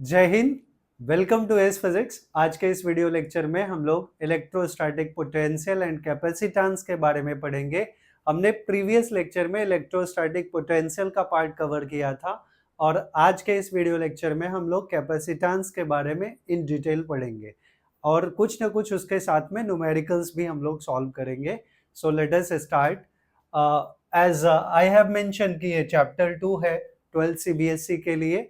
जय Hind. Welcome to S physics. आज के इस वीडियो लेक्चर में हम लोग इलेक्ट्रोस्टैटिक पोटेंशियल एंड कैपेसिटेंस के बारे में पढ़ेंगे। हमने प्रीवियस लेक्चर में इलेक्ट्रोस्टैटिक पोटेंशियल का पार्ट कवर किया था और आज के इस वीडियो लेक्चर में हम लोग कैपेसिटेंस के बारे में इन डिटेल पढ़ेंगे और कुछ ना कुछ उसके साथ में न्यूमेरिकल्स भी हम लोग सॉल्व करेंगे। So let us start. As I have mention कि ये चैप्टर 2 है 12th सीबीएसई के लिए।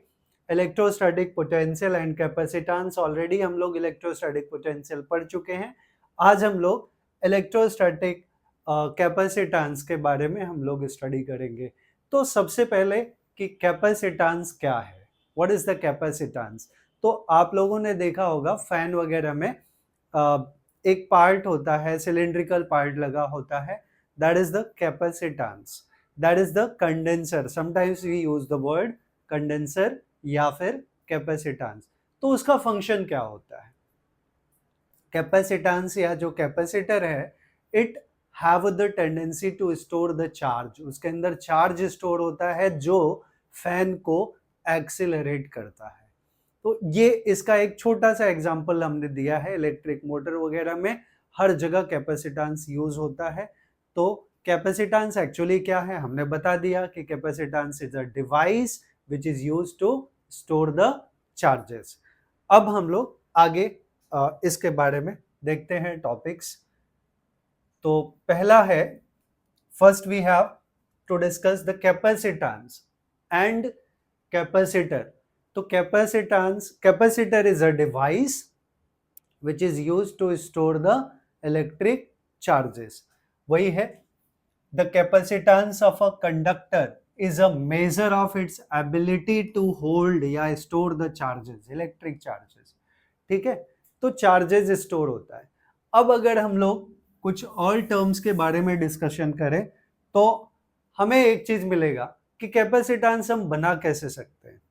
Electrostatic potential and capacitance already हम लोग इलेक्ट्रोस्टैटिक पोटेंशियल पढ़ चुके हैं। आज हम लोग इलेक्ट्रोस्टैटिक कैपेसिटेंस के बारे में हम लोग स्टडी करेंगे। तो सबसे पहले कि कैपेसिटेंस क्या है, व्हाट इज द कैपेसिटेंस। तो आप लोगों ने देखा होगा फैन वगैरह में एक पार्ट होता है, सिलिंड्रिकल पार्ट लगा होता है, that is the capacitance, that is the condenser. Sometimes we use the word condenser या फिर कैपेसिटेंस। तो उसका फंक्शन क्या होता है? कैपेसिटेंस या जो कैपेसिटर है, it have the tendency to store the charge. उसके अंदर चार्ज स्टोर होता है जो फैन को एक्सिलरेट करता है। तो ये इसका एक छोटा सा एग्जांपल हमने दिया है। इलेक्ट्रिक मोटर वगैरह में हर जगह कैपेसिटेंस यूज होता है। तो कैपेसिटेंस एक्चुअली क्या है हमने बता दिया कि capacitance is a device which is used to store the charges। अब हम लोग आगे इसके बारे में देखते हैं टॉपिक्स। तो पहला है, first we have to discuss the capacitance and capacitor. तो capacitor is a device which is used to store the electric charges। वही है, the capacitance of a conductor is a measure of its ability to hold या store the charges, electric charges। ठीक है, तो charges store होता है। अब अगर हम लोग कुछ और टर्म्स के बारे में डिस्कशन करें तो हमें एक चीज मिलेगा कि कैपेसिटेंस हम बना कैसे सकते हैं।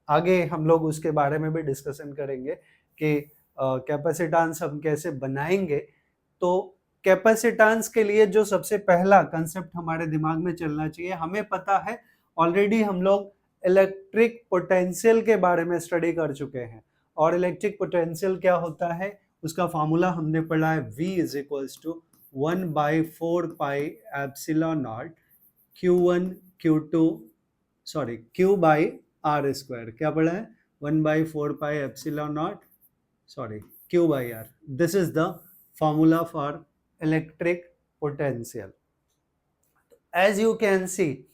आगे हम लोग उसके बारे में भी डिस्कशन करेंगे कि कैपेसिटेंस हम कैसे बनाएंगे। तो कैपेसिटेंस के लिए जो सबसे पहला कंसेप्ट हमारे दिमाग में चलना चाहिए, हमें पता है ऑलरेडी हम लोग इलेक्ट्रिक पोटेंशियल के बारे में स्टडी कर चुके हैं और इलेक्ट्रिक पोटेंशियल क्या होता है उसका फॉर्मूला हमने पढ़ा है, V is equals to 1/4 epsilon naught Q1 Q2 Q by R square. क्या पढ़ा है? 1/4 epsilon naught Q by R. This is the formula for electric potential. As you can see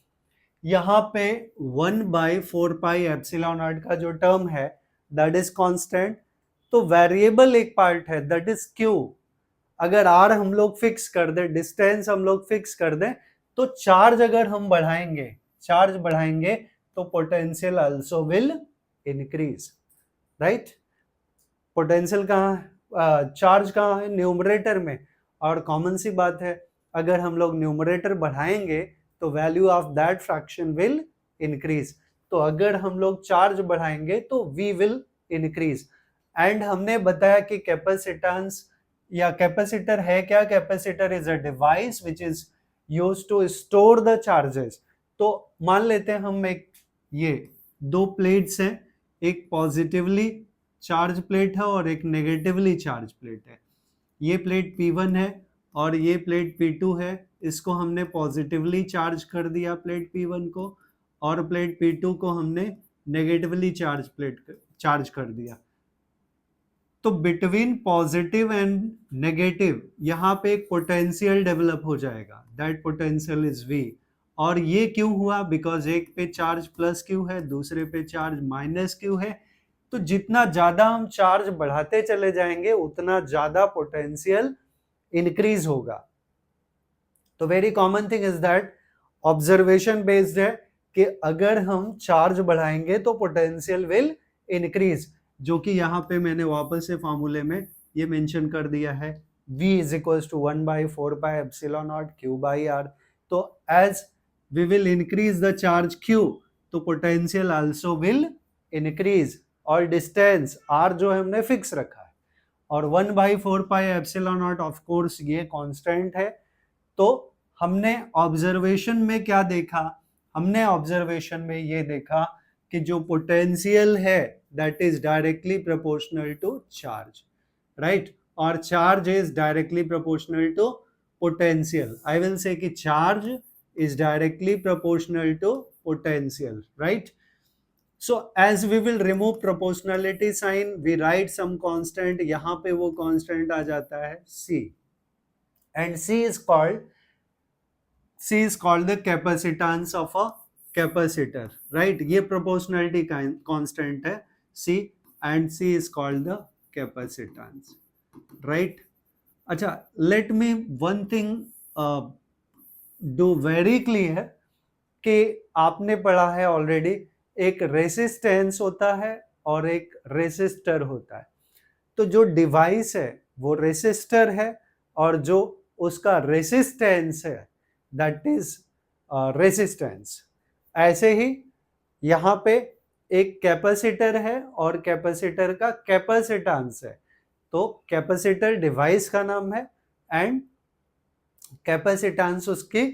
यहाँ पे 1/4 एप्सिलॉन नॉट का जो टर्म है that is constant. तो variable एक पार्ट है दैट इज Q। अगर R हम लोग फिक्स कर दे, डिस्टेंस हम लोग फिक्स कर दे, तो चार्ज अगर हम बढ़ाएंगे तो potential also will increase, right. Potential कहाँ, चार्ज कहाँ है? न्यूमरेटर में। और कॉमन सी बात है, अगर हम लोग न्यूमरेटर बढ़ाएंगे तो value of that fraction will increase. तो अगर हम लोग चार्ज बढ़ाएंगे तो V विल इंक्रीज। एंड हमने बताया कि कैपेसिटेंस या कैपेसिटर है क्या? Capacitor is a device which is used to store the charges. तो मान लेते हैं हम एक, ये दो प्लेट्स हैं, एक पॉजिटिवली चार्ज प्लेट है और एक नेगेटिवली चार्ज प्लेट है। ये प्लेट P1 है और ये प्लेट P2 है। इसको हमने पॉजिटिवली चार्ज कर दिया प्लेट P1 को, और प्लेट P2 को हमने नेगेटिवली चार्ज कर दिया। तो बिटवीन पॉजिटिव एंड नेगेटिव यहाँ पे एक पोटेंशियल डेवलप हो जाएगा, दैट पोटेंशियल इज V। और ये क्यों हुआ? बिकॉज एक पे चार्ज प्लस Q है, दूसरे पे चार्ज माइनस Q है। तो जितना ज्यादा हम चार्ज बढ़ाते चले जाएंगे उतना ज्यादा पोटेंशियल इंक्रीज होगा। तो very common thing is that observation based है कि अगर हम चार्ज बढ़ाएंगे तो पोटेंशियल विल इंक्रीज, जो कि यहाँ पे मैंने वापस से फॉर्मूले में ये मेंशन कर दिया है, V is equals to 1/4 epsilon naught Q by R। तो as we will increase the charge Q तो पोटेंशियल आल्सो विल इंक्रीज, और डिस्टेंस R जो है हमने फिक्स रखा है, और 1/4 एप्सिलॉन नॉट ऑफ कोर्स ये कांस्टेंट है। तो हमने ऑब्जर्वेशन में क्या देखा? हमने ऑब्जर्वेशन में ये देखा कि जो पोटेंशियल है that is directly proportional to charge, right? Or charge is directly proportional to potential. I will say कि charge is directly proportional to potential, right? So as we will remove proportionality sign, we write some constant. यहाँ पे वो constant आ जाता है C, and C is called the capacitance of a capacitor, right? ये proportionality constant है C, and C is called the capacitance, right? अच्छा, let me one thing do very clear कि आपने पढ़ा है ऑलरेडी, एक रेसिस्टेंस होता है और एक रेसिस्टर होता है। तो जो डिवाइस है वो रेसिस्टर है, और जो उसका रेसिस्टेंस है दैट इज रेसिस्टेंस। ऐसे ही यहाँ पे एक कैपेसिटर है और कैपेसिटर का कैपेसिटेंस है। तो कैपेसिटर डिवाइस का नाम है एंड कैपेसिटेंस उसकी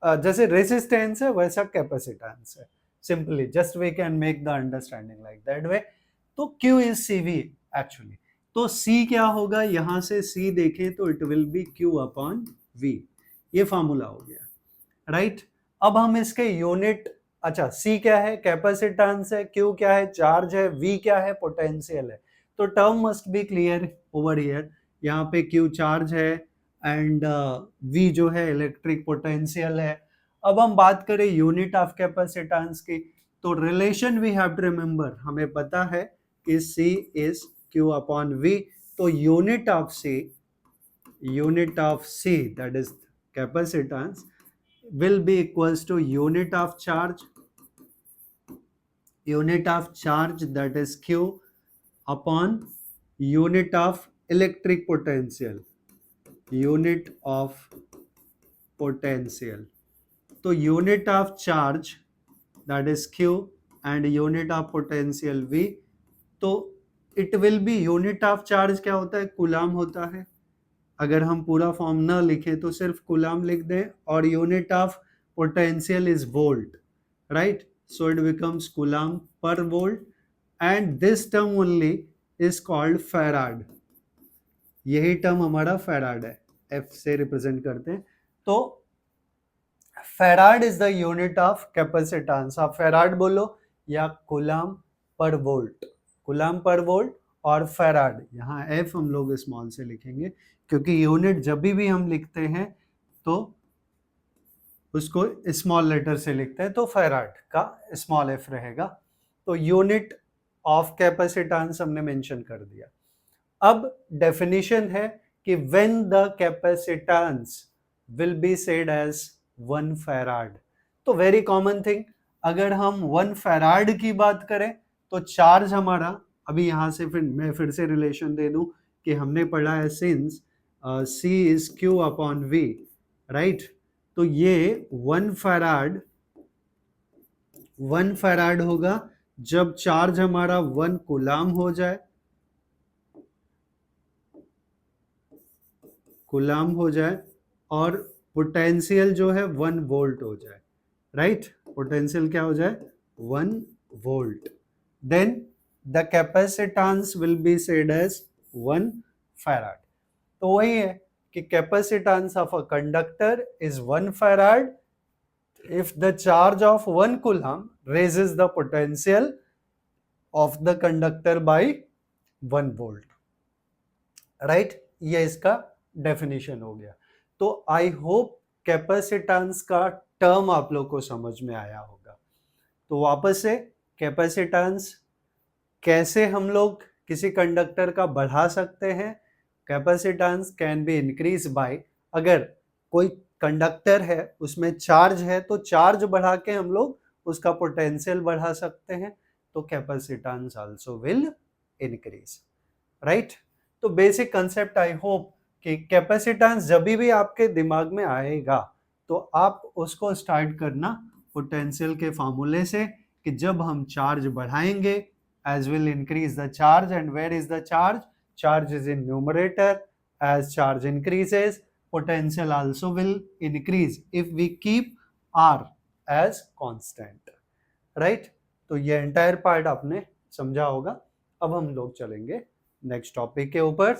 जैसे रेसिस्टेंस है वैसा कैपेसिटेंस है। Simply just we can make the understanding like that way. तो Q इज CV एक्चुअली। तो C क्या होगा, यहां से C देखें तो it will be Q upon V। ये फॉर्मूला हो गया, राइट? अब हम इसके यूनिट, अच्छा C क्या है, कैपेसिटेंस है, Q क्या है, चार्ज है, V क्या है, पोटेंशियल है। तो term must be clear over here. यहाँ पे Q चार्ज है एंड V जो है इलेक्ट्रिक पोटेंशियल है। अब हम बात करें यूनिट ऑफ कैपेसिटेंस की, तो relation we have to remember, हमें पता है कि C is Q upon V। तो unit of C that is capacitance will be equals to unit of charge that is Q upon unit of electric potential, unit of potential. तो unit of charge that is Q and unit of potential V, तो it will be unit of charge क्या होता है, coulomb होता है। अगर हम पूरा फॉर्म ना लिखें तो सिर्फ कूलाम लिख दें, और unit of potential is volt, right? So it becomes coulomb per volt, and this term only is called farad. यही टर्म हमारा फैराड है, F से रिप्रेजेंट करते हैं। तो farad is the unit of capacitance. आप फैराड बोलो या coulomb per volt, coulomb per volt और फैराड। यहाँ F हम लोग स्मॉल से लिखेंगे क्योंकि यूनिट जब भी हम लिखते हैं तो उसको स्मॉल लेटर से लिखते हैं, तो फैराड का स्मॉल f रहेगा। तो यूनिट ऑफ कैपेसिटेंस हमने मेंशन कर दिया। अब डेफिनेशन है कि when the capacitance will be said as 1 farad. तो वेरी कॉमन थिंग, अगर हम 1 फैराड की बात करें तो चार्ज हमारा, अभी यहां से मैं फिर से रिलेशन दे दूं कि हमने पढ़ा है since C is Q upon V, right? तो ये 1 फैराड होगा जब चार्ज हमारा 1 कूलाम हो जाए, और पोटेंशियल जो है 1 वोल्ट हो जाए, राइट? पोटेंशियल क्या हो जाए, 1 volt. Then the capacitance will be said as 1 farad. तो वही है कि capacitance of a conductor is 1 farad if the charge of 1 coulomb raises the potential of the conductor by 1 volt, right? ये इसका definition हो गया। तो आई होप कैपेसिटेंस का टर्म आप लोग को समझ में आया होगा। तो वापस से कैपेसिटेंस कैसे हम लोग किसी कंडक्टर का बढ़ा सकते हैं। Capacitance can be increase by, अगर कोई कंडक्टर है उसमें चार्ज है तो चार्ज बढ़ा के हम लोग उसका पोटेंशियल बढ़ा सकते हैं, तो capacitance also will increase, right? तो बेसिक कंसेप्ट आई होप कि कैपेसिटेंस जब भी आपके दिमाग में आएगा तो आप उसको स्टार्ट करना पोटेंशियल के फार्मूले से, कि जब हम चार्ज बढ़ाएंगे as will increase the charge, and where is the charge? Charge is in numerator. As charge increases, potential also will increase if we keep R as constant, right? तो ये entire part आपने समझा होगा। अब हम लोग चलेंगे नेक्स्ट टॉपिक के ऊपर।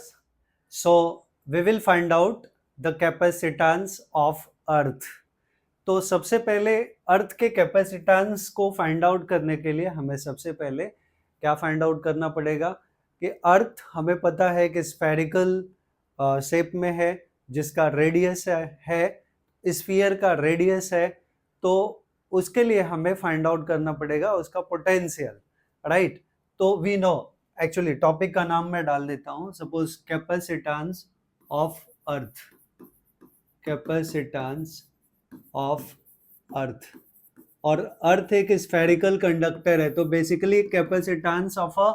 So we will find out the capacitance of earth. तो सबसे पहले अर्थ के कैपेसिटेंस को फाइंड आउट करने के लिए हमें सबसे पहले क्या फाइंड आउट करना पड़ेगा कि अर्थ हमें पता है कि स्फेरिकल शेप में है, जिसका रेडियस है स्फीयर का रेडियस है, तो उसके लिए हमें फाइंड आउट करना पड़ेगा उसका पोटेंशियल, राइट। तो वी नो, एक्चुअली टॉपिक का नाम मैं डाल देता हूं, suppose capacitance of earth, capacitance of earth. और अर्थ एक स्फेरिकल कंडक्टर है, तो basically capacitance of a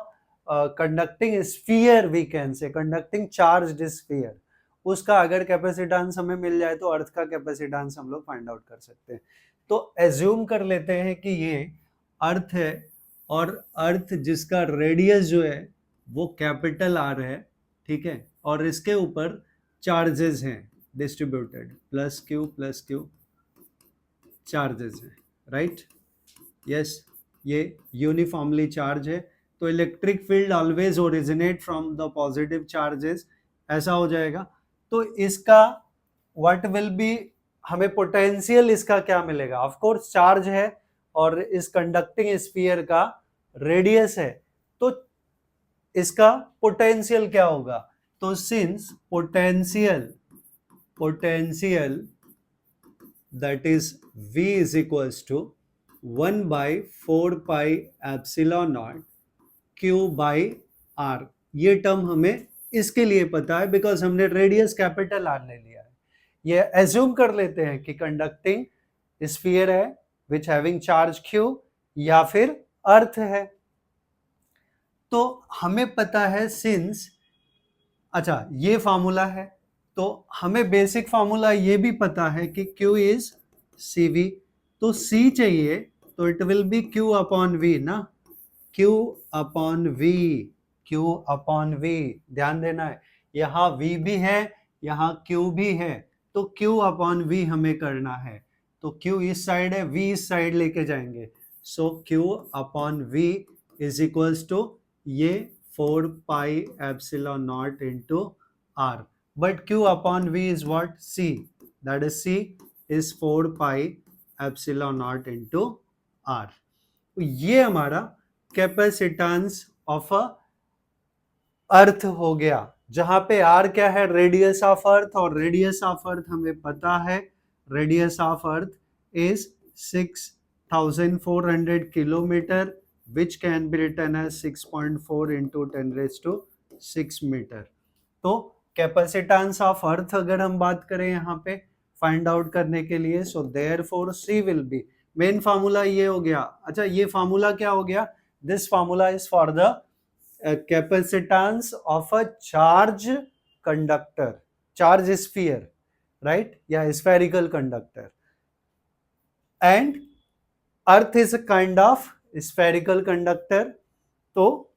conducting sphere, we can say conducting charged sphere, उसका अगर कैपेसिटेंस हमें मिल जाए तो अर्थ का कैपेसिटेंस हम लोग फाइंड आउट कर सकते हैं। तो एज्यूम कर लेते हैं कि ये अर्थ है और अर्थ जिसका रेडियस जो है वो कैपिटल आर है, ठीक है, और इसके ऊपर चार्जेस हैं डिस्ट्रीब्यूटेड, प्लस क्यू चार्जेस हैं, राइट। यस, ये यूनिफॉर्मली चार्ज है, तो electric field always originate from the positive charges, ऐसा हो जाएगा। तो इसका व्हाट विल बी, हमें पोटेंशियल इसका क्या मिलेगा, ऑफ कोर्स चार्ज है और इस कंडक्टिंग स्फीयर का रेडियस है, तो इसका पोटेंशियल क्या होगा। तो since potential that is V is equals to 1 by 4 pi epsilon naught Q by R, ये टर्म हमें इसके लिए पता है बिकॉज हमने रेडियस कैपिटल आर ले लिया है। ये एज्यूम कर लेते हैं कि कंडक्टिंग स्फीयर है विच हैविंग चार्ज Q या फिर अर्थ है। तो हमें पता है सिंस, अच्छा ये फार्मूला है, तो हमें बेसिक फार्मूला ये भी पता है कि Q इज CV, तो C चाहिए तो it will be Q upon V ना, Q अपॉन V, ध्यान देना है, यहाँ V भी है यहाँ Q भी है, तो Q अपॉन V हमें करना है, तो Q इस साइड है V इस साइड लेके जाएंगे, so Q upon V is equals to ये 4 pi epsilon naught into R, but Q upon V is what? C, that is C is 4 pi epsilon naught into R। तो ये हमारा capacitance of अर्थ हो गया, जहां पे R क्या है, रेडियस ऑफ अर्थ, और रेडियस ऑफ अर्थ हमें पता है, radius of earth is 6400 kilometre, which can be written as 6.4 into 10 raised to 6 metre. तो कैपेसिटेंस ऑफ अर्थ अगर हम बात करें यहाँ पे फाइंड आउट करने के लिए, so therefore C will be, main formula ये हो गया। अच्छा ये फार्मूला क्या हो गया, this formula is for the capacitance of a charge conductor, charge sphere, right, या spherical conductor, and earth is a kind of spherical conductor. तो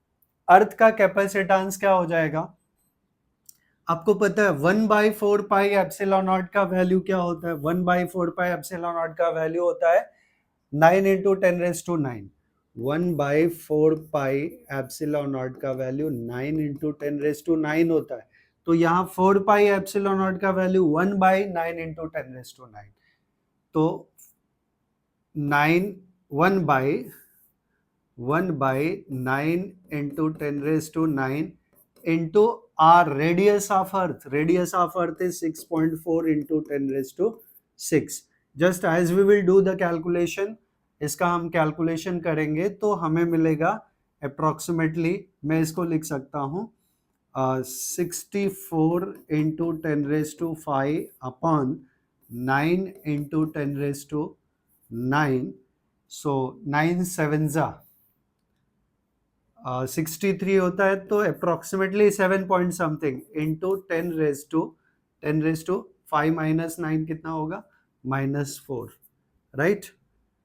अर्थ का कैपेसिटेंस क्या हो जाएगा, आपको पता है 1 by 4 pi एप्सिलॉन नॉट का वैल्यू क्या होता है, 1 by 4 pi एप्सिलॉन नॉट का वैल्यू होता है 9 into 10 raised to 9, 1 by 4 pi epsilon naught का वैल्यू 9 into 10 raised to 9 होता है, तो यहाँ 4 pi एप्सिलॉन नॉट का value 1 by 9 into 10 raised to 9, तो 1 by 9 into 10 raised to 9 into our radius of earth is 6.4 into 10 raised to 6। just as we will do the calculation, इसका हम calculation करेंगे तो हमें मिलेगा approximately, मैं इसको लिख सकता हूँ 64 into 10 raised to 5 upon 9 into 10 raised to 9, so 9 7 63 होता है, तो approximately 7 point something into 10 raise to 5 minus 9 कितना होगा, -4, राइट।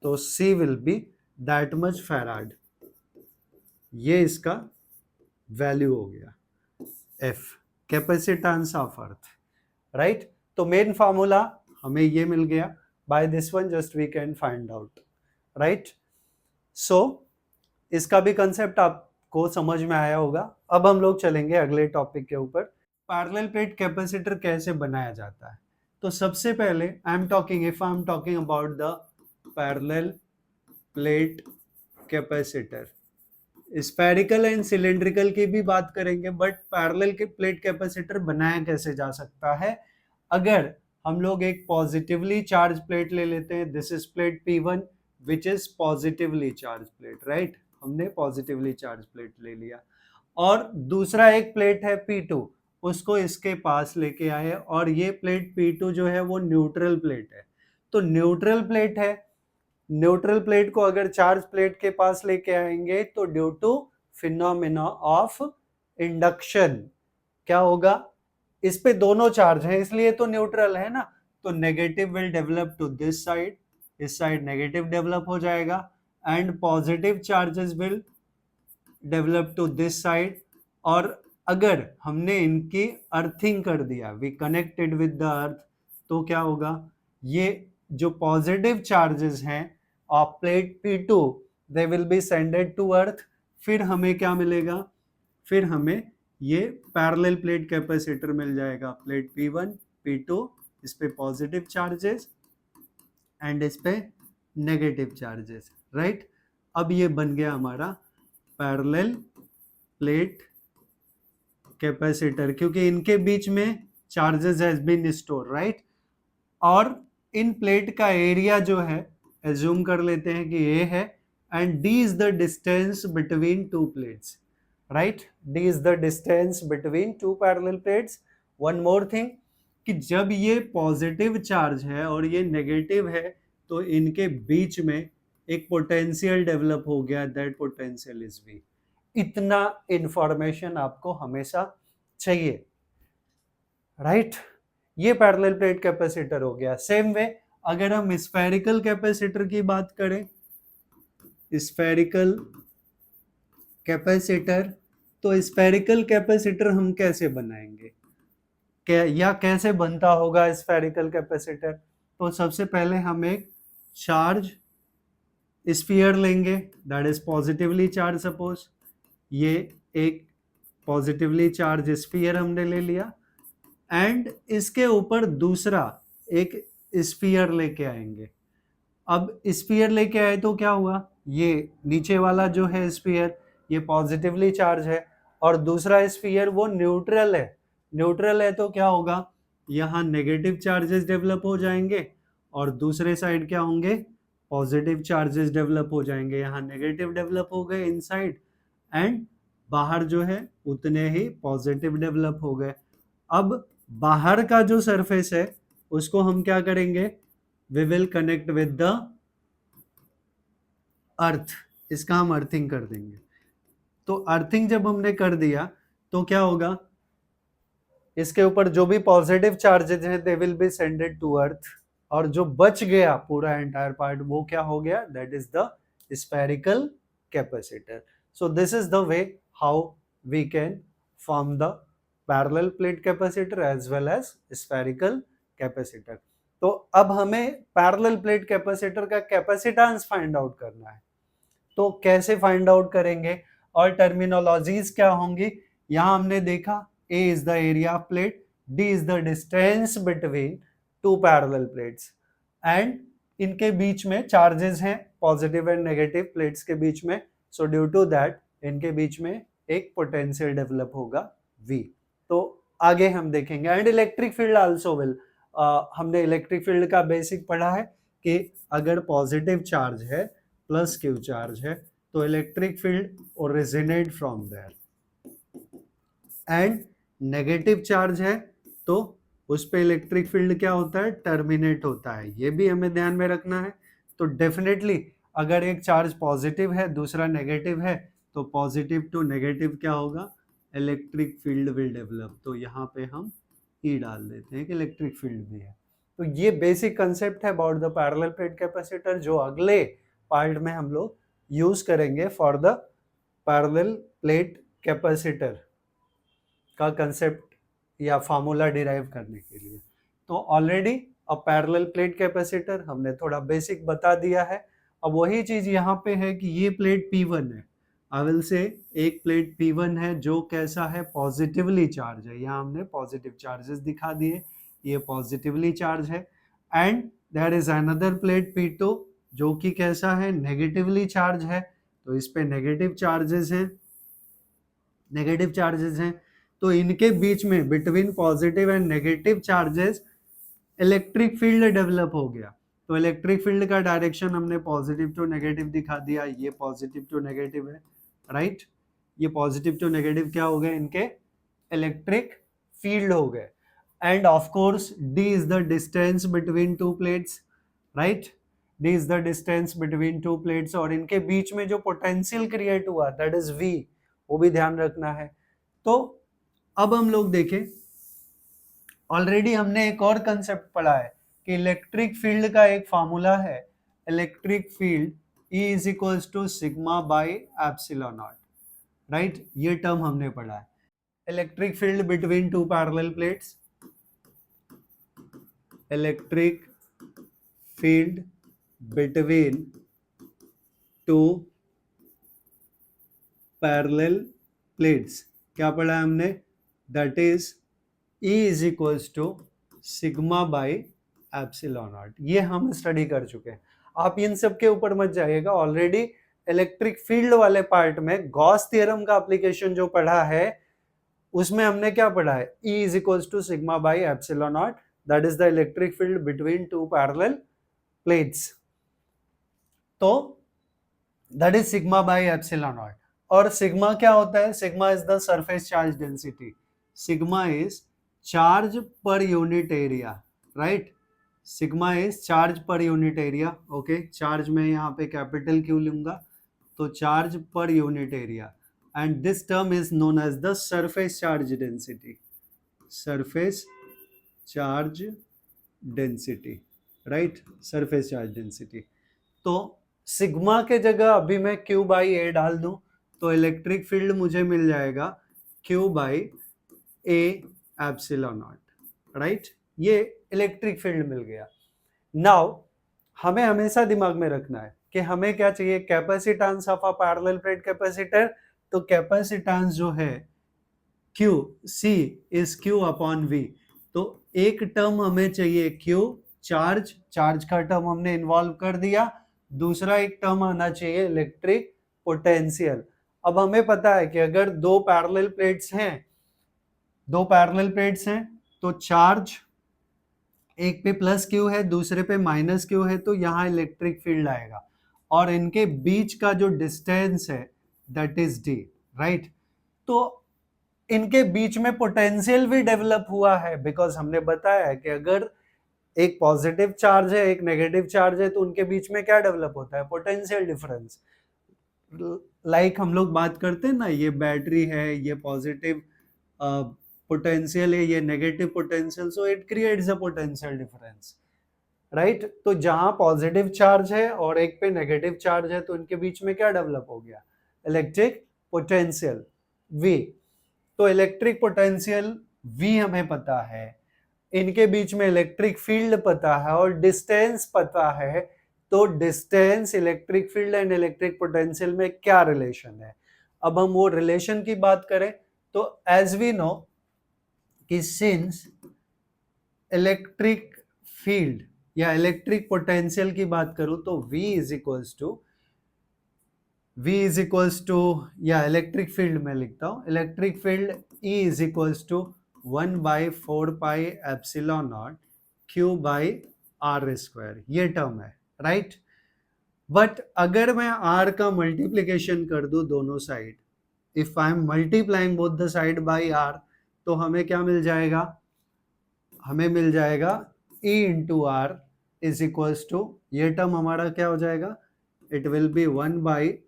तो C will be that much farad, ये इसका वैल्यू हो गया F, capacitance of earth, right. तो मेन फार्मूला हमें ये मिल गया, by this one just we can find out, right. So इसका भी कंसेप्ट आप आपको समझ में आया होगा। अब हम लोग चलेंगे अगले टॉपिक के ऊपर, पैरेलल प्लेट कैपेसिटर कैसे बनाया जाता है। तो सबसे पहले if I am talking about the parallel plate capacitor, spherical and cylindrical की भी बात करेंगे, बट पैरेलल के प्लेट कैपेसिटर बनाया कैसे जा सकता है। अगर हम लोग एक पॉजिटिवली चार्ज प्लेट ले लेते हैं, this is plate P1 which is positively charge plate, right, हमने पॉजिटिवली चार्ज प्लेट ले लिया, और दूसरा एक प्लेट है P2, उसको इसके पास लेके आए, और ये प्लेट P2 जो है वो न्यूट्रल प्लेट है। तो न्यूट्रल प्लेट है, न्यूट्रल प्लेट को अगर चार्ज प्लेट के पास लेके आएंगे तो due to phenomena of induction क्या होगा, इस पे दोनों चार्ज हैं इसलिए तो न्यूट्रल है ना, तो negative will develop to this side, इस साइड नेगेटिव डेवलप हो जाएगा, and positive charges will develop to this side. और अगर हमने इनकी अर्थिंग कर दिया, we connected with the earth, तो क्या होगा, ये जो पॉजिटिव चार्जेस हैं of plate P2 they will be sended to earth. फिर हमें क्या मिलेगा, फिर हमें ये पैरेलल प्लेट कैपेसिटर मिल जाएगा, प्लेट P1 P2, इस पे पॉजिटिव चार्जेस एंड इस पे नेगेटिव चार्जेस, राइट। अब ये बन गया हमारा पैरेलल प्लेट कैपेसिटर, क्योंकि इनके बीच में charges has been store, right. और इन प्लेट का एरिया जो है एज्यूम कर लेते हैं कि ये है, and d is the distance between two plates, right, d is the distance between two parallel plates। one more thing कि जब ये पॉजिटिव चार्ज है और ये नेगेटिव है तो इनके बीच में एक पोटेंशियल डेवलप हो गया, दैट पोटेंशियल इज V। इतना इंफॉर्मेशन आपको हमेशा चाहिए, राइट। ये पैरेलल प्लेट कैपेसिटर हो गया। सेम वे अगर हम स्फेरिकल कैपेसिटर की बात करें, स्फेरिकल कैपेसिटर, तो स्फेरिकल कैपेसिटर हम कैसे बनाएंगे, या कैसे बनता होगा स्फेरिकल कैपेसिटर। तो सबसे पहले हम एक चार्ज स्फीयर लेंगे, that is positively charge, suppose ये एक पॉजिटिवली चार्ज स्फीयर हमने ले लिया, एंड इसके ऊपर दूसरा एक स्फीयर लेके आएंगे। अब स्फीयर लेके आए तो क्या हुआ, ये नीचे वाला जो है स्फीयर ये पॉजिटिवली चार्ज है, और दूसरा स्फीयर वो न्यूट्रल है। न्यूट्रल है तो क्या होगा, यहाँ नेगेटिव चार्जेस डेवलप हो जाएंगे और दूसरे साइड क्या होंगे, पॉजिटिव चार्जेस डेवलप हो जाएंगे। यहाँ नेगेटिव डेवलप हो गए इनसाइड, एंड बाहर जो है उतने ही पॉजिटिव डेवलप हो गए। अब बाहर का जो सरफेस है उसको हम क्या करेंगे, we will connect with the earth, इसका हम अर्थिंग कर देंगे। तो अर्थिंग जब हमने कर दिया तो क्या होगा, इसके ऊपर जो भी पॉजिटिव चार्जेस हैं they will be sended to earth, और जो बच गया पूरा एंटायर पार्ट वो क्या हो गया, that is the spherical capacitor. So this is the way how we can form the parallel plate capacitor as well as spherical capacitor. तो अब हमें पैरेलल प्लेट कैपेसिटर का कैपेसिटेंस फाइंड आउट करना है, तो कैसे फाइंड आउट करेंगे और टर्मिनोलॉजीज क्या होंगी। यहां हमने देखा A is the area of plate, D is the distance between two parallel plates, and इनके बीच में चार्जेस हैं पॉजिटिव एंड नेगेटिव प्लेट्स के बीच में, सो ड्यू टू दैट इनके बीच में एक पोटेंशियल डेवलप होगा V। तो आगे हम देखेंगे, and electric field also will, हमने इलेक्ट्रिक फील्ड का बेसिक पढ़ा है कि अगर पॉजिटिव चार्ज है प्लस Q चार्ज है तो electric field originate from there, and negative charge है तो उस पे इलेक्ट्रिक फील्ड क्या होता है, टर्मिनेट होता है। ये भी हमें ध्यान में रखना है। तो डेफिनेटली अगर एक चार्ज पॉजिटिव है दूसरा नेगेटिव है तो पॉजिटिव टू नेगेटिव क्या होगा, इलेक्ट्रिक फील्ड विल डेवलप। तो यहाँ पे हम ई डाल देते हैं कि इलेक्ट्रिक फील्ड भी है। तो ये बेसिक कंसेप्ट है about the parallel plate capacitor, जो अगले पार्ट में हम लोग यूज करेंगे for the parallel plate capacitor का कंसेप्ट या फार्मूला डिराइव करने के लिए। तो ऑलरेडी अ पैरेलल प्लेट कैपेसिटर हमने थोड़ा बेसिक बता दिया है। अब वही चीज यहाँ पे है कि ये प्लेट P1 है, आई विल से एक प्लेट P1 है जो कैसा है, पॉजिटिवली चार्ज है, यहाँ हमने पॉजिटिव चार्जेस दिखा दिए, ये पॉजिटिवली चार्ज है। And there is another plate P2 जो कि कैसा है, नेगेटिवली चार्ज है, तो इस पे नेगेटिव चार्जेस हैं, नेगेटिव चार्जेस हैं। तो इनके बीच में between positive and negative charges electric field develop हो गया। तो इलेक्ट्रिक फील्ड का डायरेक्शन हमने पॉजिटिव टू नेगेटिव दिखा दिया, ये पॉजिटिव टू नेगेटिव है, राइट। ये पॉजिटिव टू नेगेटिव क्या हो गए, इनके इलेक्ट्रिक फील्ड हो गए। End of course D is the distance between two plates, right. D is the distance between two plates, और इनके बीच में जो पोटेंशियल क्रिएट हुआ दैट इज V, वो भी ध्यान रखना है। तो अब हम लोग देखें, ऑलरेडी हमने एक और कंसेप्ट पढ़ा है कि इलेक्ट्रिक फील्ड का एक फार्मूला है, electric field E is equals to sigma by epsilon naught, right. ये टर्म हमने पढ़ा है। Electric field between two parallel plates, electric field between two parallel plates, क्या पढ़ा है हमने, that is E is equals to sigma by epsilon naught. ये हम स्टडी कर चुके हैं, आप इन सब के ऊपर मत जाइएगा। ऑलरेडी इलेक्ट्रिक फील्ड वाले पार्ट में गॉस थ्योरम का एप्लीकेशन जो पढ़ा है उसमें हमने क्या पढ़ा है, E is equals to sigma by epsilon naught, that is the electric field between two parallel plates. तो that is sigma by epsilon naught. और सिग्मा क्या होता है, sigma is the surface charge density, sigma is charge per unit area, right. Sigma is charge per unit area, okay. Charge में यहाँ पे capital Q लूंगा, तो charge per unit area, and this term is known as the surface charge density, surface charge density, right, surface charge density. तो sigma के जगह अभी मैं Q बाई A डाल दूं तो इलेक्ट्रिक फील्ड मुझे मिल जाएगा Q by A epsilon naught, right. ये इलेक्ट्रिक फील्ड मिल गया। नाउ हमें हमेशा दिमाग में रखना है कि हमें क्या चाहिए, capacitance of a parallel plate capacitor. तो कैपेसिटेंस जो है Q, C is Q upon V। तो एक टर्म हमें चाहिए Q, चार्ज, चार्ज का टर्म हमने इन्वॉल्व कर दिया, दूसरा एक टर्म आना चाहिए इलेक्ट्रिक पोटेंशियल। अब हमें पता है कि अगर दो पैरेलल प्लेट्स हैं, दो पैरेलल प्लेट्स हैं, तो चार्ज एक पे प्लस Q है, दूसरे पे माइनस Q है, तो यहाँ इलेक्ट्रिक फील्ड आएगा। और इनके बीच का जो डिस्टेंस है दैट इज D, राइट। तो इनके बीच में पोटेंशियल भी डेवलप हुआ है, बिकॉज हमने बताया है कि अगर एक पॉजिटिव चार्ज है, एक नेगेटिव चार्ज है, तो उनके बीच में क्या डेवलप होता है, पोटेंशियल डिफरेंस। लाइक हम लोग बात करते हैं ना, ये बैटरी है, ये पॉजिटिव पोटेंशियल है, ये negative potential, so it creates a potential difference, right. तो जहां पॉजिटिव चार्ज है और एक पे नेगेटिव चार्ज है, तो इनके बीच में क्या डेवलप हो गया, इलेक्ट्रिक पोटेंशियल V। तो इलेक्ट्रिक पोटेंशियल V हमें पता है, इनके बीच में इलेक्ट्रिक फील्ड पता है और डिस्टेंस पता है। तो distance, electric field and electric potential में क्या रिलेशन है। अब हम वो रिलेशन की बात करें तो एज वी नो कि सिंस इलेक्ट्रिक फील्ड या इलेक्ट्रिक पोटेंशियल की बात करूं तो V इज इक्वल्स टू या इलेक्ट्रिक फील्ड में लिखता हूं, electric field E is equals to 1/4 pi epsilon naught Q by R square, ये टर्म है, राइट। बट अगर मैं R का मल्टीप्लीकेशन कर दूं दोनों side, if I am multiplying both the side by R, तो हमें क्या मिल जाएगा, हमें मिल जाएगा E into R is equals to, ये टर्म हमारा क्या हो जाएगा, इट विल बी 1 बाई,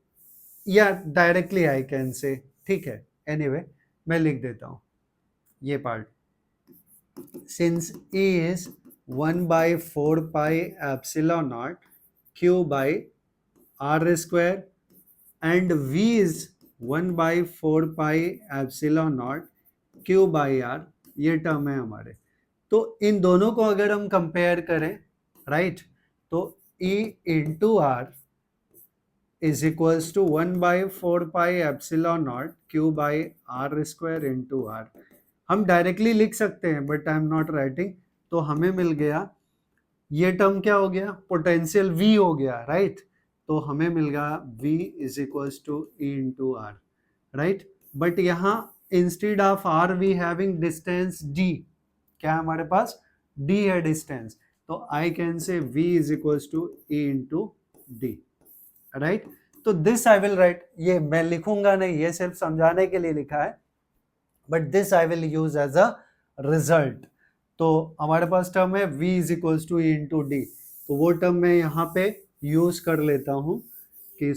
या डायरेक्टली आई कैन से, ठीक है, एनीवे मैं लिख देता हूं ये part, since E is 1/4 pi epsilon naught Q by R square and V is 1/4 pi epsilon naught Q by R, ये टर्म है हमारे। तो इन दोनों को अगर हम कंपेयर करें, राइट, तो E into R is equals to 1/4πε0 Q/r² into R. हम डायरेक्टली लिख सकते हैं but I am not writing. तो हमें मिल गया, ये टर्म क्या हो गया, पोटेंशियल V हो गया, राइट। तो हमें मिल गया V is equals to E into R, right. But यहाँ instead of R we having distance D, क्या हमारे पास D है डिस्टेंस, तो I can say V is equals to E into D, right. तो दिस आई विल राइट, ये मैं लिखूंगा नहीं, ये सिर्फ समझाने के लिए लिखा है, but this I will use as a result. तो हमारे पास टर्म है v is equals to E into D, तो वो टर्म मैं यहाँ पे यूज कर लेता हूं कि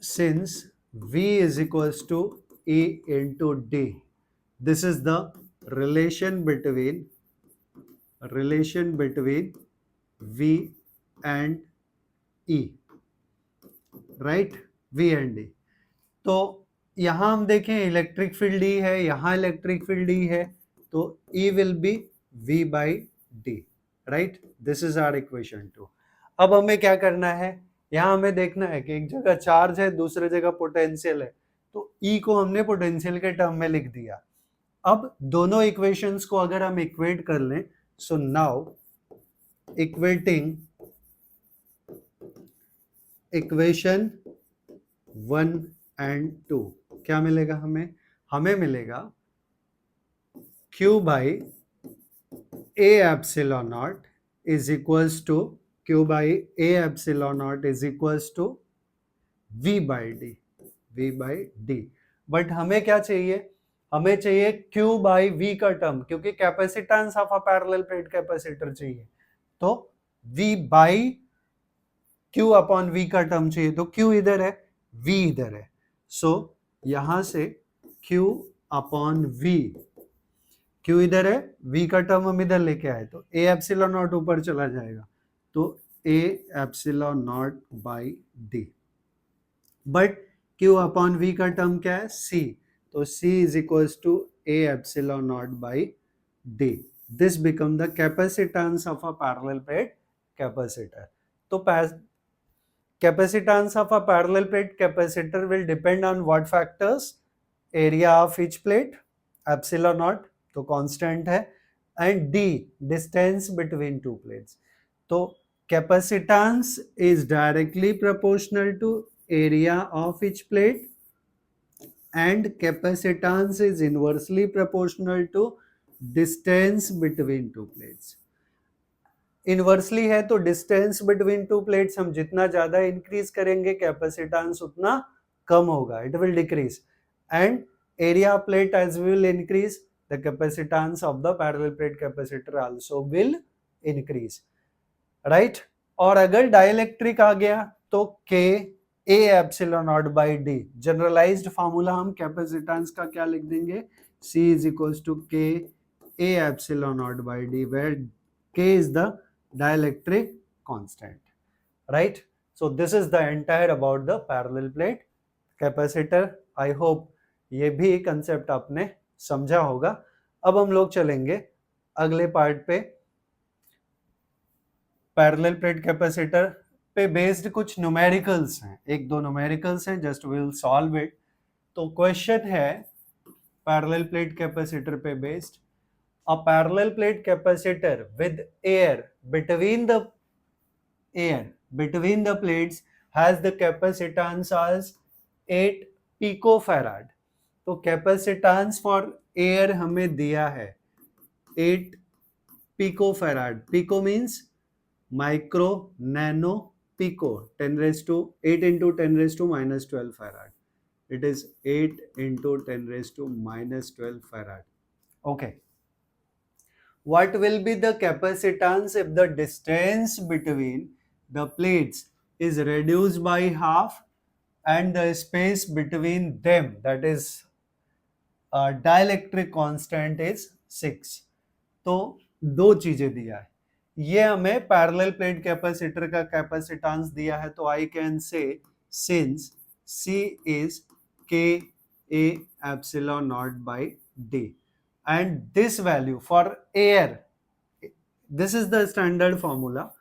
since v is equals to e into D, this is the relation between v and e, right, v and e। तो यहां हम देखें इलेक्ट्रिक फील्ड E है, यहां इलेक्ट्रिक फील्ड E है, तो E will be V by D, right. This is our equation 2। अब हमें क्या करना है, यहां हमें देखना है कि एक जगह चार्ज है, दूसरे जगह पोटेंशियल है, तो E को हमने पोटेंशियल के टर्म में लिख दिया। अब दोनों इक्वेशंस को अगर हम इक्वेट कर लें, so now equating equation 1 and 2, क्या मिलेगा हमें मिलेगा Q by A epsilon naught is equals to Q by A epsilon naught is equals to V by D. But हमें क्या चाहिए, हमें चाहिए Q बाई V का टर्म, क्योंकि capacitance of a parallel plate capacitor चाहिए, तो V by Q upon V का टर्म चाहिए, तो Q इधर है, V इधर है, सो यहां से Q अपॉन V, Q इधर है, V का टर्म हम इधर लेके आए, तो A एप्सिलॉन नॉट ऊपर चला जाएगा, तो A epsilon naught by D. But Q upon V का टर्म क्या है, C, तो C is equals to A epsilon naught by D. This become the capacitance of a parallel plate capacitor. तो capacitance of a parallel plate capacitor will depend on what factors, area of each plate, epsilon naught तो constant है, and d distance between two plates। तो capacitance is directly proportional to area of each plate and capacitance is inversely proportional to distance between two plates। Inversely है तो distance between two plates हम जितना ज्यादा increase करेंगे capacitance उतना कम होगा, it will decrease, and area plate as we will increase the capacitance of the parallel plate capacitor also will increase, right. और अगर डाइलेक्ट्रिक आ गया तो K A epsilon naught by D, generalized formula हम capacitance का क्या लिख देंगे, C is equals to K A epsilon naught by D, where K is the dielectric constant, right? So this is the entire about the parallel plate capacitor। I hope ये भी concept आपने समझा होगा। अब हम लोग चलेंगे अगले पार्ट पे, पैरेलल प्लेट कैपेसिटर पे बेस्ड कुछ न्यूमेरिकल्स हैं, एक दो न्यूमेरिकल्स हैं, जस्ट विल सॉल्व इट। तो क्वेश्चन है पैरेलल प्लेट कैपेसिटर पे based, a parallel plate capacitor with air between the plates has the capacitance as 8 picofarad। तो कैपेसिटेंस फॉर एयर हमें दिया है 8 picofarad। Pico means micro, nano, pico, 8 into 10 raised to minus 12 farad। It is 8 into 10 raised to minus 12 farad। Okay, what will be the capacitance if the distance between the plates is reduced by half and the space between them, that is dielectric constant is 6। तो दो चीजें दिया है, ये हमें parallel plate capacitor का capacitance दिया है, तो आई कैन से since C is K A epsilon naught by D and this value for air, this is the standard formula,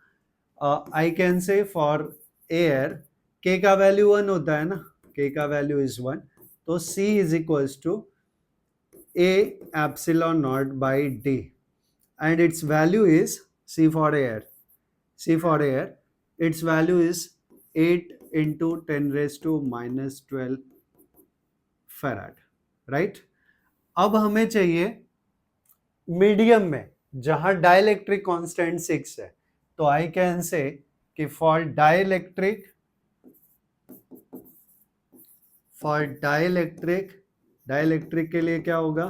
I can say for air, के का वैल्यू 1 होता है ना, के का वैल्यू इज 1, तो C is equals to A epsilon naught by D, and its value is C for air, its value is 8 into 10 raised to minus 12 farad, right? अब हमें चाहिए मीडियम में जहां डाइलेक्ट्रिक कांस्टेंट 6 है, तो आई कैन से कि for dielectric के लिए क्या होगा,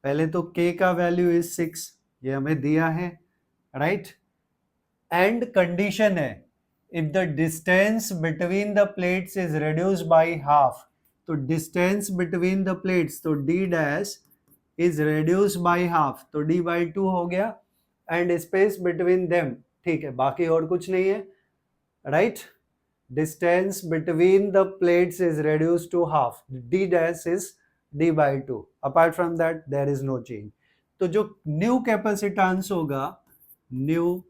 पहले तो K का वैल्यू इज 6, ये हमें दिया है, राइट? एंड कंडीशन है if the distance between the plates is reduce by half, तो डिस्टेंस बिटवीन द प्लेट्स, तो D dash is reduce by half, तो D बाय 2 हो गया, एंड स्पेस बिटवीन देम, ठीक है, बाकी और कुछ नहीं है, right? Distance between the plates is reduced to half. D dash is D by 2. Apart from that, there is no change. तो जो न्यू कैपेसिटेंस होगा, न्यू